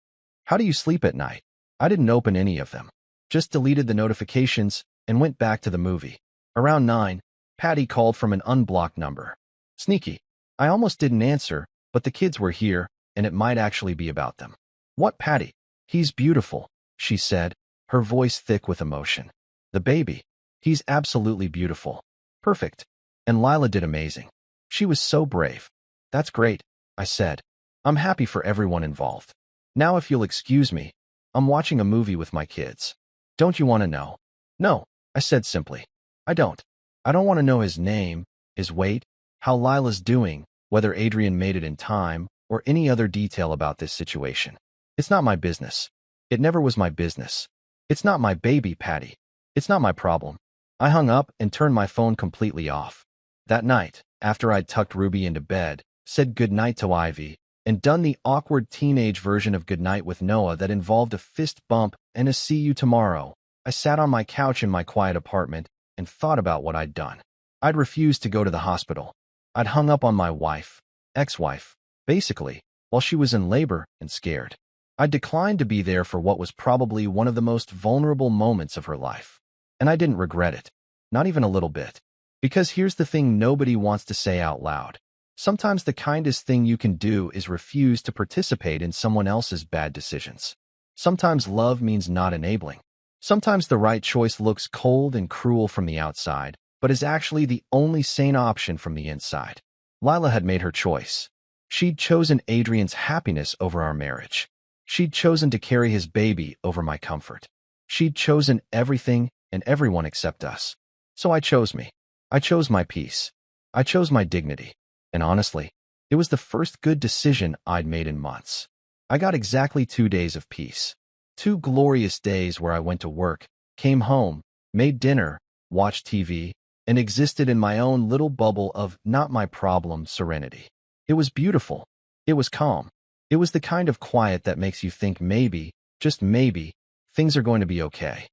How do you sleep at night? I didn't open any of them. Just deleted the notifications and went back to the movie. Around 9, Patty called from an unblocked number. Sneaky. I almost didn't answer, but the kids were here, and it might actually be about them. What, Patty? He's beautiful, she said, her voice thick with emotion. The baby. He's absolutely beautiful. Perfect. And Lila did amazing. She was so brave. That's great, I said. I'm happy for everyone involved. Now if you'll excuse me, I'm watching a movie with my kids. Don't you want to know? No, I said simply. I don't. I don't want to know his name, his weight, how Lila's doing, whether Adrian made it in time, or any other detail about this situation. It's not my business. It never was my business. It's not my baby, Patty. It's not my problem. I hung up and turned my phone completely off. That night, after I'd tucked Ruby into bed, said goodnight to Ivy, and done the awkward teenage version of goodnight with Noah that involved a fist bump and a see you tomorrow, I sat on my couch in my quiet apartment and thought about what I'd done. I'd refused to go to the hospital. I'd hung up on my wife, ex-wife, basically, while she was in labor and scared. I declined to be there for what was probably one of the most vulnerable moments of her life. And I didn't regret it, not even a little bit. Because here's the thing nobody wants to say out loud. Sometimes the kindest thing you can do is refuse to participate in someone else's bad decisions. Sometimes love means not enabling. Sometimes the right choice looks cold and cruel from the outside, but is actually the only sane option from the inside. Lila had made her choice. She'd chosen Adrian's happiness over our marriage. She'd chosen to carry his baby over my comfort. She'd chosen everything and everyone except us. So I chose me. I chose my peace. I chose my dignity. And honestly, it was the first good decision I'd made in months. I got exactly 2 days of peace. 2 glorious days where I went to work, came home, made dinner, watched TV, and existed in my own little bubble of not my problem serenity. It was beautiful. It was calm. It was the kind of quiet that makes you think maybe, just maybe, things are going to be okay.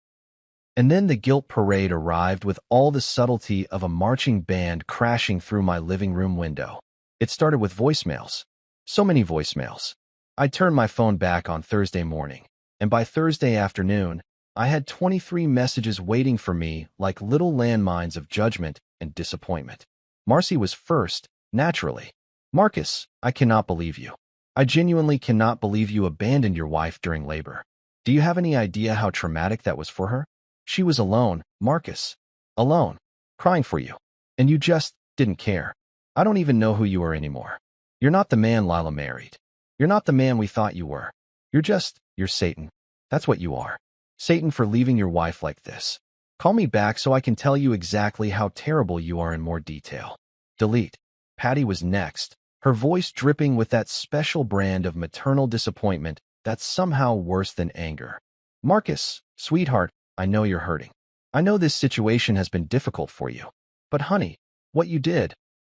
And then the guilt parade arrived with all the subtlety of a marching band crashing through my living room window. It started with voicemails. So many voicemails. I turned my phone back on Thursday morning, and by Thursday afternoon, I had 23 messages waiting for me like little landmines of judgment and disappointment. Marcy was first, naturally. Marcus, I cannot believe you. I genuinely cannot believe you abandoned your wife during labor. Do you have any idea how traumatic that was for her? She was alone, Marcus. Alone. Crying for you. And you just didn't care. I don't even know who you are anymore. You're not the man Lila married. You're not the man we thought you were. You're Satan. That's what you are. Satan for leaving your wife like this. Call me back so I can tell you exactly how terrible you are in more detail. Delete. Patty was next, her voice dripping with that special brand of maternal disappointment that's somehow worse than anger. Marcus, sweetheart, I know you're hurting. I know this situation has been difficult for you. But honey, what you did,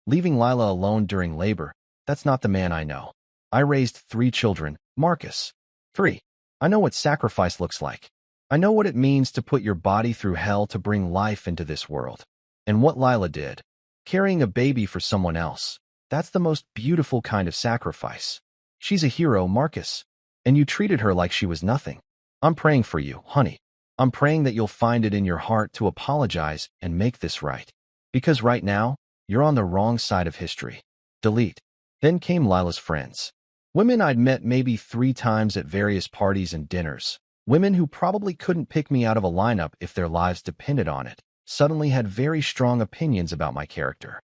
leaving Lila alone during labor, that's not the man I know. I raised 3 children, Marcus. 3. I know what sacrifice looks like. I know what it means to put your body through hell to bring life into this world. And what Lila did, carrying a baby for someone else, that's the most beautiful kind of sacrifice. She's a hero, Marcus. And you treated her like she was nothing. I'm praying for you, honey. I'm praying that you'll find it in your heart to apologize and make this right. Because right now, you're on the wrong side of history. Delete. Then came Lila's friends. Women I'd met maybe 3 times at various parties and dinners. Women who probably couldn't pick me out of a lineup if their lives depended on it, suddenly had very strong opinions about my character.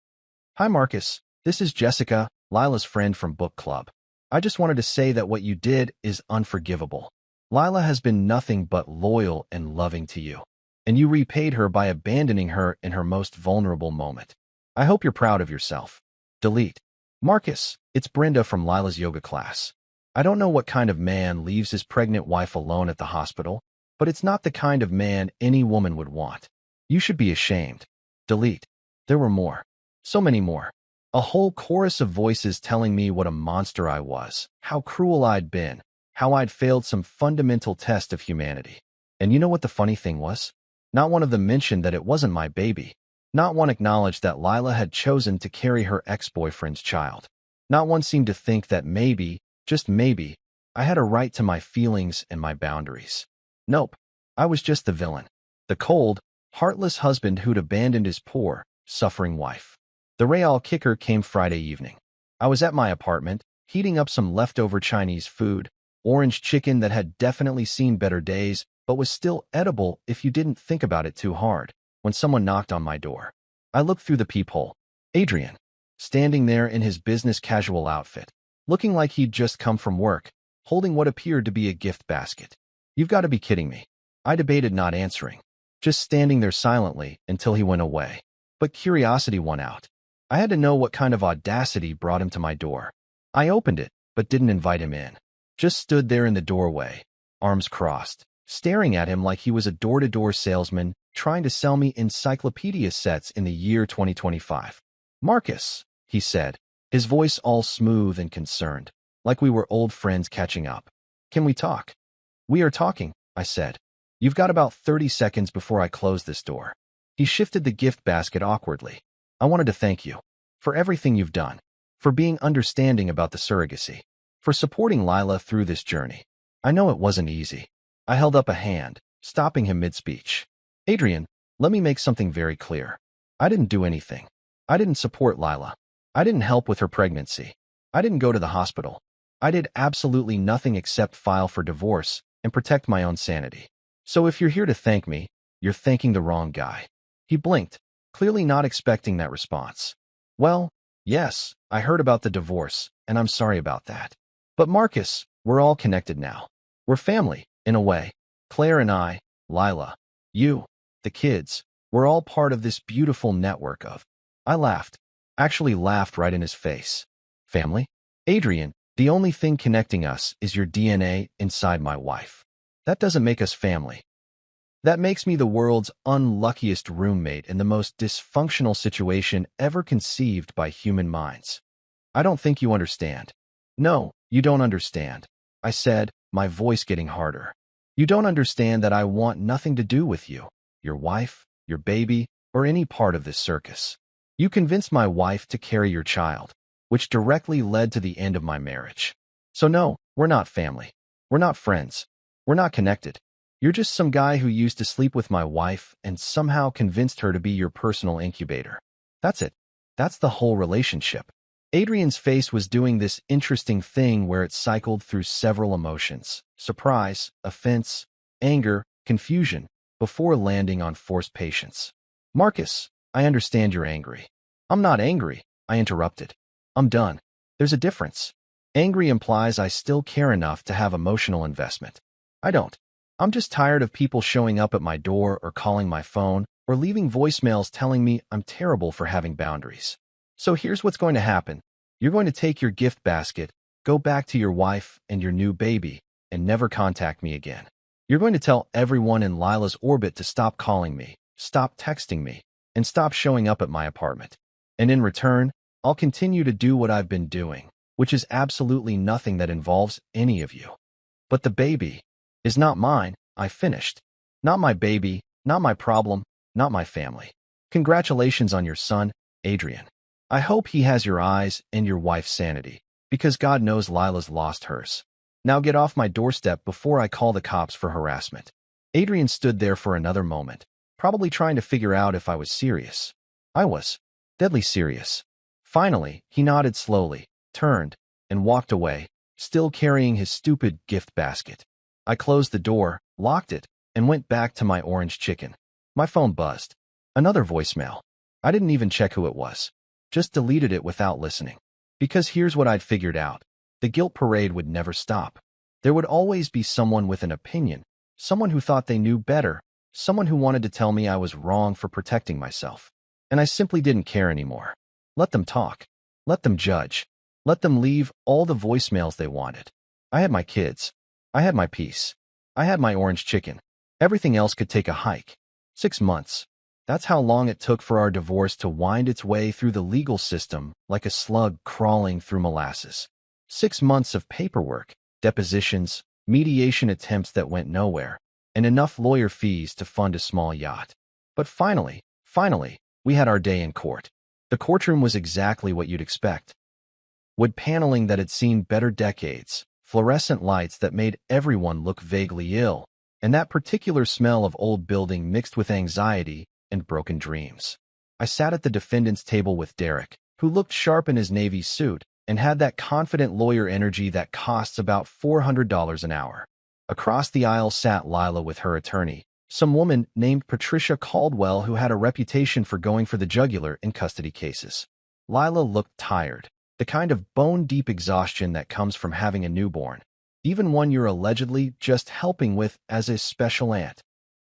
Hi Marcus, this is Jessica, Lila's friend from book club. I just wanted to say that what you did is unforgivable. Lila has been nothing but loyal and loving to you, and you repaid her by abandoning her in her most vulnerable moment. I hope you're proud of yourself. Delete. Marcus, it's Brenda from Lila's yoga class. I don't know what kind of man leaves his pregnant wife alone at the hospital, but it's not the kind of man any woman would want. You should be ashamed. Delete. There were more. So many more. A whole chorus of voices telling me what a monster I was, how cruel I'd been, how I'd failed some fundamental test of humanity. And you know what the funny thing was? Not one of them mentioned that it wasn't my baby. Not one acknowledged that Lila had chosen to carry her ex-boyfriend's child. Not one seemed to think that maybe, just maybe, I had a right to my feelings and my boundaries. Nope. I was just the villain. The cold, heartless husband who'd abandoned his poor, suffering wife. The real kicker came Friday evening. I was at my apartment, heating up some leftover Chinese food, orange chicken that had definitely seen better days, but was still edible if you didn't think about it too hard, when someone knocked on my door. I looked through the peephole. Adrian, standing there in his business casual outfit, looking like he'd just come from work, holding what appeared to be a gift basket. You've got to be kidding me. I debated not answering, just standing there silently until he went away. But curiosity won out. I had to know what kind of audacity brought him to my door. I opened it, but didn't invite him in. Just stood there in the doorway, arms crossed, staring at him like he was a door-to-door salesman trying to sell me encyclopedia sets in the year 2025. Marcus, he said, his voice all smooth and concerned, like we were old friends catching up. Can we talk? We are talking, I said. You've got about 30 seconds before I close this door. He shifted the gift basket awkwardly. I wanted to thank you for everything you've done, for being understanding about the surrogacy, for supporting Lila through this journey. I know it wasn't easy. I held up a hand, stopping him mid-speech. Adrian, let me make something very clear. I didn't do anything. I didn't support Lila. I didn't help with her pregnancy. I didn't go to the hospital. I did absolutely nothing except file for divorce and protect my own sanity. So if you're here to thank me, you're thanking the wrong guy. He blinked, clearly not expecting that response. Well, yes, I heard about the divorce, and I'm sorry about that. But Marcus, we're all connected now. We're family, in a way. Claire and I, Lila, you, the kids, we're all part of this beautiful network of... I laughed. Actually laughed right in his face. Family? Adrian, the only thing connecting us is your DNA inside my wife. That doesn't make us family. That makes me the world's unluckiest roommate in the most dysfunctional situation ever conceived by human minds. I don't think you understand. No, you don't understand, I said, my voice getting harder. You don't understand that I want nothing to do with you, your wife, your baby, or any part of this circus. You convinced my wife to carry your child, which directly led to the end of my marriage. So no, we're not family. We're not friends. We're not connected. You're just some guy who used to sleep with my wife and somehow convinced her to be your personal incubator. That's it. That's the whole relationship. Adrian's face was doing this interesting thing where it cycled through several emotions: surprise, offense, anger, confusion, before landing on forced patience. Marcus, I understand you're angry. I'm not angry, I interrupted. I'm done. There's a difference. Angry implies I still care enough to have emotional investment. I don't. I'm just tired of people showing up at my door or calling my phone or leaving voicemails telling me I'm terrible for having boundaries. So here's what's going to happen. You're going to take your gift basket, go back to your wife and your new baby, and never contact me again. You're going to tell everyone in Lila's orbit to stop calling me, stop texting me, and stop showing up at my apartment. And in return, I'll continue to do what I've been doing, which is absolutely nothing that involves any of you. But the baby is not mine, I finished. Not my baby, not my problem, not my family. Congratulations on your son, Adrian. I hope he has your eyes and your wife's sanity, because God knows Lila's lost hers. Now get off my doorstep before I call the cops for harassment. Adrian stood there for another moment, probably trying to figure out if I was serious. I was. Deadly serious. Finally, he nodded slowly, turned, and walked away, still carrying his stupid gift basket. I closed the door, locked it, and went back to my orange chicken. My phone buzzed. Another voicemail. I didn't even check who it was. Just deleted it without listening. Because here's what I'd figured out. The guilt parade would never stop. There would always be someone with an opinion, someone who thought they knew better, someone who wanted to tell me I was wrong for protecting myself. And I simply didn't care anymore. Let them talk. Let them judge. Let them leave all the voicemails they wanted. I had my kids. I had my peace. I had my orange chicken. Everything else could take a hike. 6 months. That's how long it took for our divorce to wind its way through the legal system like a slug crawling through molasses. 6 months of paperwork, depositions, mediation attempts that went nowhere, and enough lawyer fees to fund a small yacht. But finally, we had our day in court. The courtroom was exactly what you'd expect. Wood paneling that had seen better decades, fluorescent lights that made everyone look vaguely ill, and that particular smell of old building mixed with anxiety and broken dreams. I sat at the defendant's table with Derek, who looked sharp in his Navy suit and had that confident lawyer energy that costs about $400 an hour. Across the aisle sat Lila with her attorney, some woman named Patricia Caldwell who had a reputation for going for the jugular in custody cases. Lila looked tired, the kind of bone-deep exhaustion that comes from having a newborn, even one you're allegedly just helping with as a special aunt.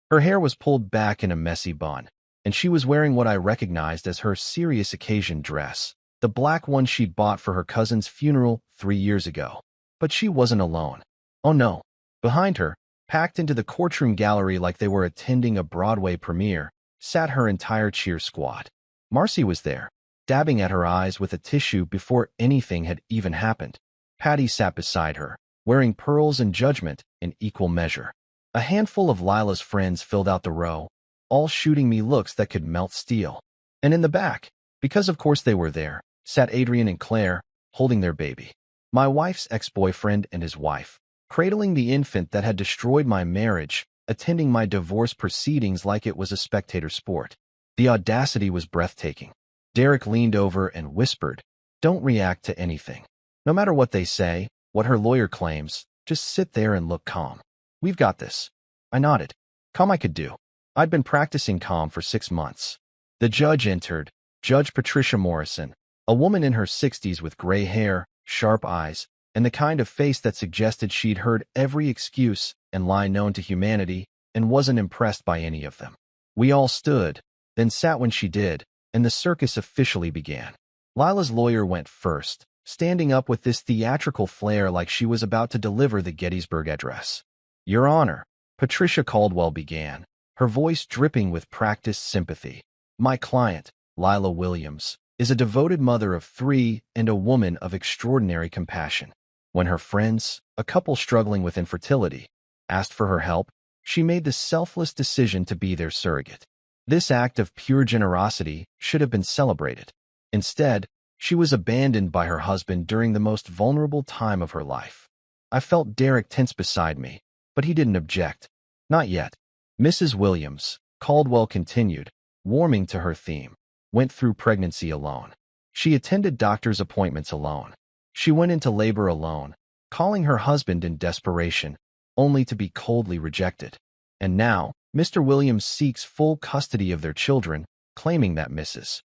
Her hair was pulled back in a messy bun, and she was wearing what I recognized as her serious occasion dress, the black one she'd bought for her cousin's funeral 3 years ago. But she wasn't alone. Oh no. Behind her, packed into the courtroom gallery like they were attending a Broadway premiere, sat her entire cheer squad. Marcy was there, dabbing at her eyes with a tissue before anything had even happened. Patty sat beside her, wearing pearls and judgment in equal measure. A handful of Lila's friends filled out the row, all shooting me looks that could melt steel. And in the back, because of course they were there, sat Adrian and Claire, holding their baby. My wife's ex-boyfriend and his wife, cradling the infant that had destroyed my marriage, attending my divorce proceedings like it was a spectator sport. The audacity was breathtaking. Derek leaned over and whispered, "Don't react to anything. No matter what they say, what her lawyer claims, just sit there and look calm. We've got this." I nodded. Calm I could do. I'd been practicing calm for 6 months. The judge entered, Judge Patricia Morrison, a woman in her 60s with gray hair, sharp eyes, and the kind of face that suggested she'd heard every excuse and lie known to humanity and wasn't impressed by any of them. We all stood, then sat when she did, and the circus officially began. Lila's lawyer went first, standing up with this theatrical flair like she was about to deliver the Gettysburg Address. Your Honor, Patricia Caldwell began, her voice dripping with practiced sympathy. My client, Lila Williams, is a devoted mother of 3 and a woman of extraordinary compassion. When her friends, a couple struggling with infertility, asked for her help, she made the selfless decision to be their surrogate. This act of pure generosity should have been celebrated. Instead, she was abandoned by her husband during the most vulnerable time of her life. I felt Derek tense beside me, but he didn't object. Not yet. Mrs. Williams, Caldwell continued, warming to her theme, went through pregnancy alone. She attended doctor's appointments alone. She went into labor alone, calling her husband in desperation, only to be coldly rejected. And now, Mr. Williams seeks full custody of their children, claiming that Mrs.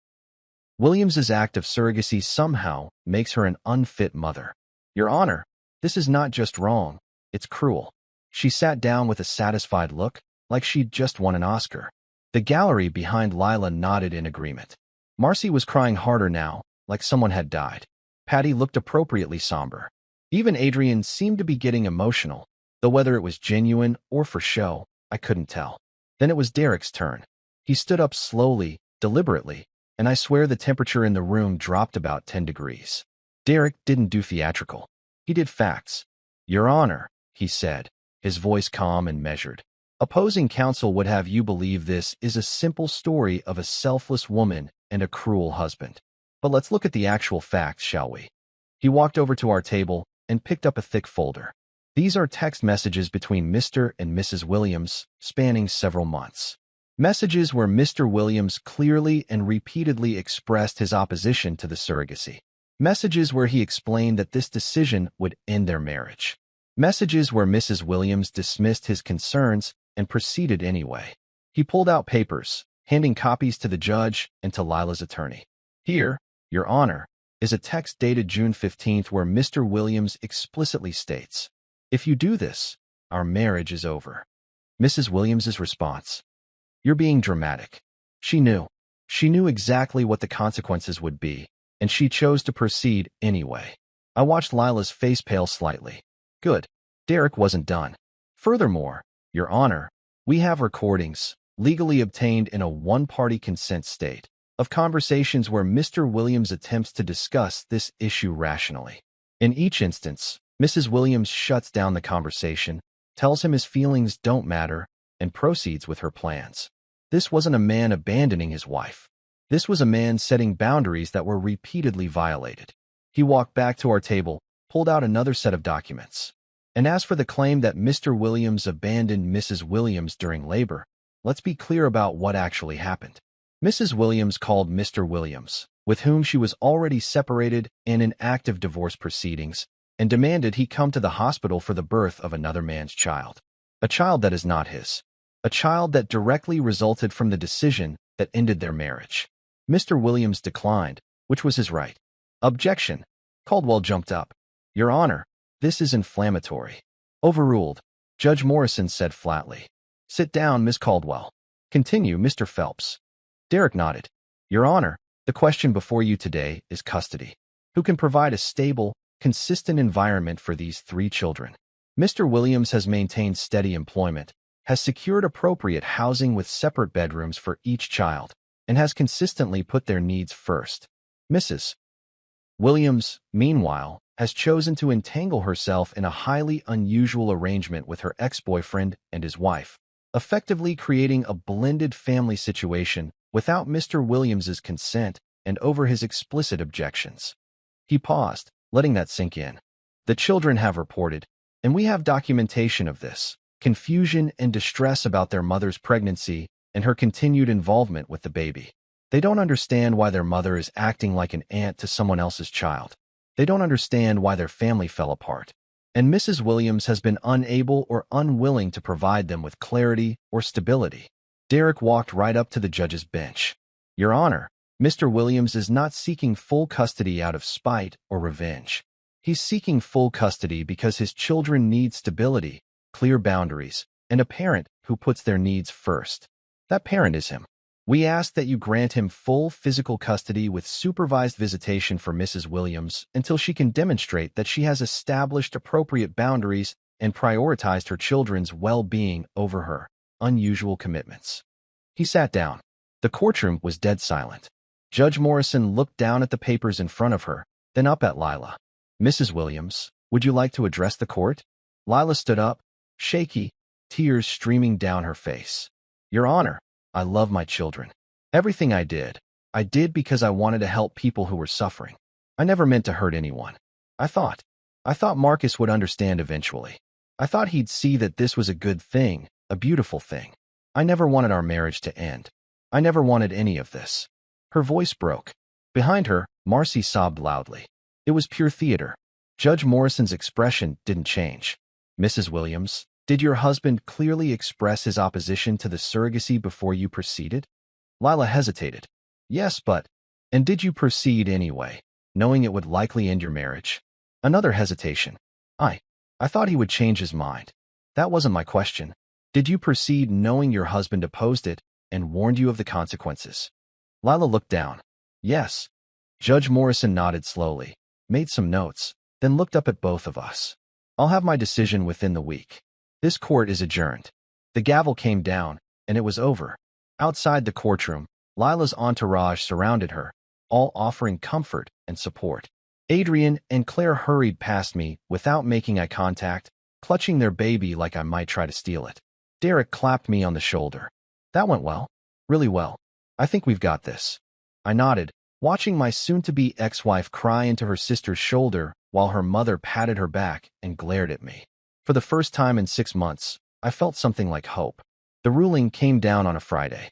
Williams's act of surrogacy somehow makes her an unfit mother. Your Honor, this is not just wrong, it's cruel. She sat down with a satisfied look, like she'd just won an Oscar. The gallery behind Lila nodded in agreement. Marcy was crying harder now, like someone had died. Patty looked appropriately somber. Even Adrian seemed to be getting emotional, though whether it was genuine or for show, I couldn't tell. Then it was Derek's turn. He stood up slowly, deliberately, and I swear the temperature in the room dropped about 10 degrees. Derek didn't do theatrical. He did facts. Your Honor, he said, his voice calm and measured. Opposing counsel would have you believe this is a simple story of a selfless woman and a cruel husband. But let's look at the actual facts, shall we? He walked over to our table and picked up a thick folder. These are text messages between Mr. and Mrs. Williams, spanning several months. Messages where Mr. Williams clearly and repeatedly expressed his opposition to the surrogacy. Messages where he explained that this decision would end their marriage. Messages where Mrs. Williams dismissed his concerns and proceeded anyway. He pulled out papers, handing copies to the judge and to Lila's attorney. Here, Your Honor, is a text dated June 15th where Mr. Williams explicitly states, "If you do this, our marriage is over." Mrs. Williams's response, "You're being dramatic." She knew. She knew exactly what the consequences would be, and she chose to proceed anyway. I watched Lila's face pale slightly. Good. Derek wasn't done. Furthermore, Your Honor, we have recordings, legally obtained in a one-party consent state, of conversations where Mr. Williams attempts to discuss this issue rationally. In each instance, Mrs. Williams shuts down the conversation, tells him his feelings don't matter, and proceeds with her plans. This wasn't a man abandoning his wife. This was a man setting boundaries that were repeatedly violated. He walked back to our table, pulled out another set of documents. And as for the claim that Mr. Williams abandoned Mrs. Williams during labor, let's be clear about what actually happened. Mrs. Williams called Mr. Williams, with whom she was already separated and in active divorce proceedings, and demanded he come to the hospital for the birth of another man's child. A child that is not his. A child that directly resulted from the decision that ended their marriage. Mr. Williams declined, which was his right. Objection. Caldwell jumped up. Your Honor, this is inflammatory. Overruled. Judge Morrison said flatly. Sit down, Miss Caldwell. Continue, Mr. Phelps. Derek nodded. Your Honor, the question before you today is custody. Who can provide a stable, consistent environment for these 3 children? Mr. Williams has maintained steady employment, has secured appropriate housing with separate bedrooms for each child, and has consistently put their needs first. Mrs. Williams, meanwhile, has chosen to entangle herself in a highly unusual arrangement with her ex-boyfriend and his wife, effectively creating a blended family situation without Mr. Williams's consent and over his explicit objections. He paused, letting that sink in. The children have reported, and we have documentation of this, confusion and distress about their mother's pregnancy and her continued involvement with the baby. They don't understand why their mother is acting like an aunt to someone else's child. They don't understand why their family fell apart. and Mrs. Williams has been unable or unwilling to provide them with clarity or stability. Derek walked right up to the judge's bench. Your Honor, Mr. Williams is not seeking full custody out of spite or revenge. He's seeking full custody because his children need stability, clear boundaries, and a parent who puts their needs first. That parent is him. We ask that you grant him full physical custody with supervised visitation for Mrs. Williams until she can demonstrate that she has established appropriate boundaries and prioritized her children's well-being over her unusual commitments. He sat down. The courtroom was dead silent. Judge Morrison looked down at the papers in front of her, then up at Lila. Mrs. Williams, would you like to address the court? Lila stood up, shaky, tears streaming down her face. Your Honor, I love my children. Everything I did because I wanted to help people who were suffering. I never meant to hurt anyone. I thought Marcus would understand eventually. I thought he'd see that this was a good thing, a beautiful thing. I never wanted our marriage to end. I never wanted any of this. Her voice broke. Behind her, Marcy sobbed loudly. It was pure theater. Judge Morrison's expression didn't change. Mrs. Williams, did your husband clearly express his opposition to the surrogacy before you proceeded? Lila hesitated. Yes, but... And did you proceed anyway, knowing it would likely end your marriage? Another hesitation. I thought he would change his mind. That wasn't my question. Did you proceed knowing your husband opposed it and warned you of the consequences? Lila looked down. Yes. Judge Morrison nodded slowly, made some notes, then looked up at both of us. I'll have my decision within the week. This court is adjourned. The gavel came down, and it was over. Outside the courtroom, Lila's entourage surrounded her, all offering comfort and support. Adrian and Claire hurried past me without making eye contact, clutching their baby like I might try to steal it. Derek clapped me on the shoulder. That went well. Really well. I think we've got this. I nodded, watching my soon-to-be ex-wife cry into her sister's shoulder while her mother patted her back and glared at me. For the first time in 6 months, I felt something like hope. The ruling came down on a Friday.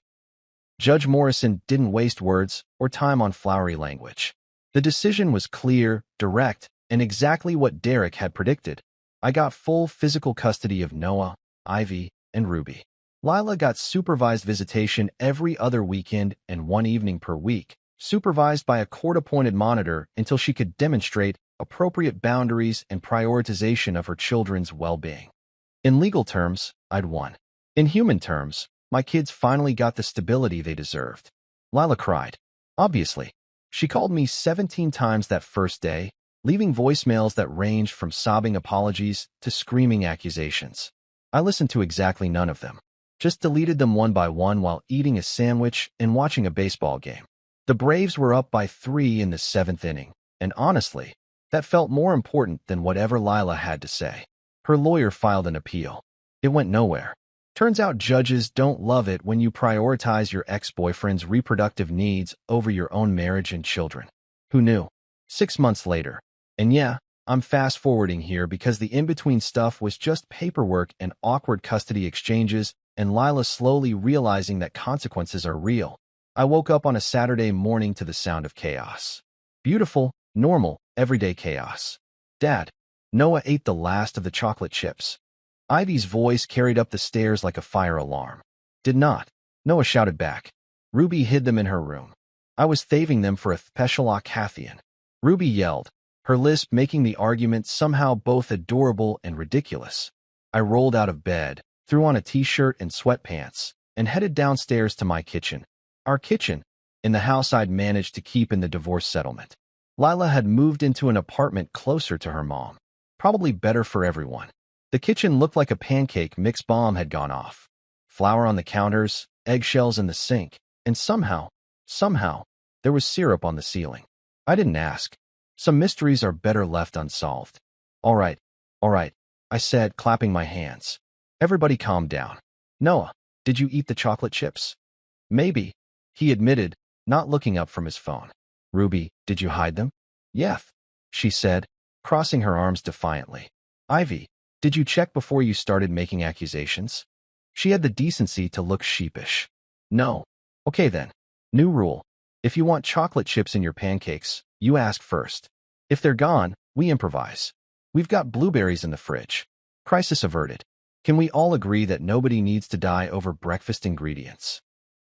Judge Morrison didn't waste words or time on flowery language. The decision was clear, direct, and exactly what Derek had predicted. I got full physical custody of Noah, Ivy, and Ruby. Lila got supervised visitation every other weekend and 1 evening per week, supervised by a court-appointed monitor until she could demonstrate appropriate boundaries and prioritization of her children's well-being. In legal terms, I'd won. In human terms, my kids finally got the stability they deserved. Lila cried. Obviously. She called me 17 times that first day, leaving voicemails that ranged from sobbing apologies to screaming accusations. I listened to exactly none of them. Just deleted them one by one while eating a sandwich and watching a baseball game. The Braves were up by 3 in the 7th inning, and honestly, that felt more important than whatever Lila had to say. Her lawyer filed an appeal. It went nowhere. Turns out judges don't love it when you prioritize your ex-boyfriend's reproductive needs over your own marriage and children. Who knew? 6 months later. And yeah, I'm fast-forwarding here because the in-between stuff was just paperwork and awkward custody exchanges and Lila slowly realizing that consequences are real. I woke up on a Saturday morning to the sound of chaos. Beautiful, normal, everyday chaos. Dad. Noah ate the last of the chocolate chips. Ivy's voice carried up the stairs like a fire alarm. Did not. Noah shouted back. Ruby hid them in her room. I was saving them for a special occasion. Ruby yelled, her lisp making the argument somehow both adorable and ridiculous. I rolled out of bed, threw on a t-shirt and sweatpants, and headed downstairs to my kitchen. Our kitchen, in the house I'd managed to keep in the divorce settlement. Lila had moved into an apartment closer to her mom. Probably better for everyone. The kitchen looked like a pancake mix bomb had gone off. Flour on the counters, eggshells in the sink, and somehow, there was syrup on the ceiling. I didn't ask. Some mysteries are better left unsolved. All right, I said, clapping my hands. Everybody calm down. Noah, did you eat the chocolate chips? Maybe, he admitted, not looking up from his phone. Ruby, did you hide them? Yes, she said, crossing her arms defiantly. Ivy, did you check before you started making accusations? She had the decency to look sheepish. No. Okay then. New rule. If you want chocolate chips in your pancakes, you ask first. If they're gone, we improvise. We've got blueberries in the fridge. Crisis averted. Can we all agree that nobody needs to die over breakfast ingredients?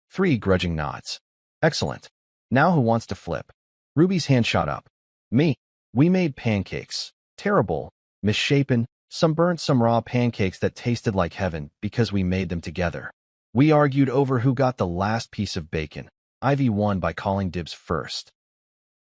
3 grudging nods. Excellent. Now who wants to flip? Ruby's hand shot up. Me. We made pancakes. Terrible. Misshapen. Some burnt, some raw pancakes that tasted like heaven because we made them together. We argued over who got the last piece of bacon. Ivy won by calling dibs first.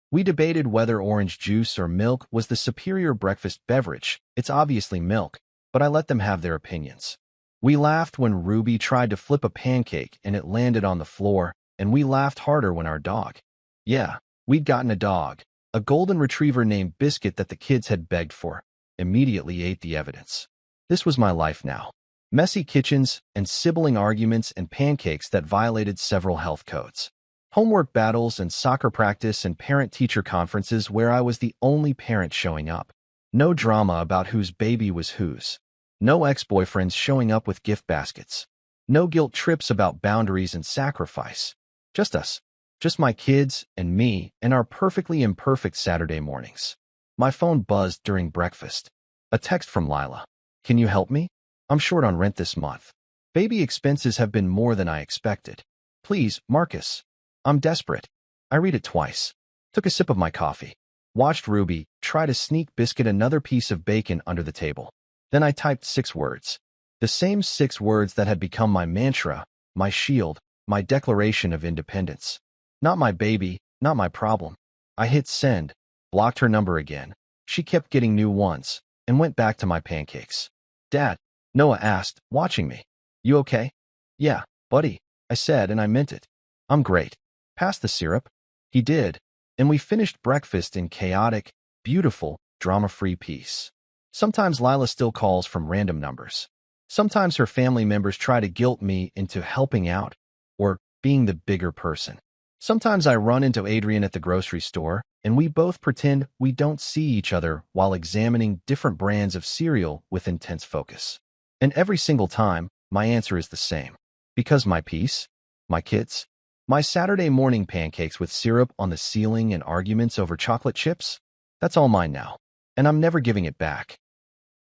We debated whether orange juice or milk was the superior breakfast beverage. It's obviously milk, but I let them have their opinions. We laughed when Ruby tried to flip a pancake and it landed on the floor, and we laughed harder when our dog. Yeah, we'd gotten a dog, a golden retriever named Biscuit that the kids had begged for, immediately ate the evidence. This was my life now. Messy kitchens and sibling arguments and pancakes that violated several health codes. Homework battles and soccer practice and parent-teacher conferences where I was the only parent showing up. No drama about whose baby was whose. No ex-boyfriends showing up with gift baskets. No guilt trips about boundaries and sacrifice. Just us. Just my kids and me and our perfectly imperfect Saturday mornings. My phone buzzed during breakfast. A text from Lila. Can you help me? I'm short on rent this month. Baby expenses have been more than I expected. Please, Marcus. I'm desperate. I read it twice. Took a sip of my coffee. Watched Ruby try to sneak Biscuit another piece of bacon under the table. Then I typed 6 words. The same 6 words that had become my mantra, my shield, my declaration of independence. Not my baby, not my problem. I hit send, blocked her number again. She kept getting new ones, and went back to my pancakes. Dad, Noah asked, watching me. You okay? Yeah, buddy, I said, and I meant it. I'm great. Pass the syrup. He did, and we finished breakfast in chaotic, beautiful, drama-free peace. Sometimes Lila still calls from random numbers. Sometimes her family members try to guilt me into helping out or being the bigger person. Sometimes I run into Adrian at the grocery store, and we both pretend we don't see each other while examining different brands of cereal with intense focus. And every single time, my answer is the same. Because my peace, my kids, my Saturday morning pancakes with syrup on the ceiling and arguments over chocolate chips, that's all mine now. And I'm never giving it back.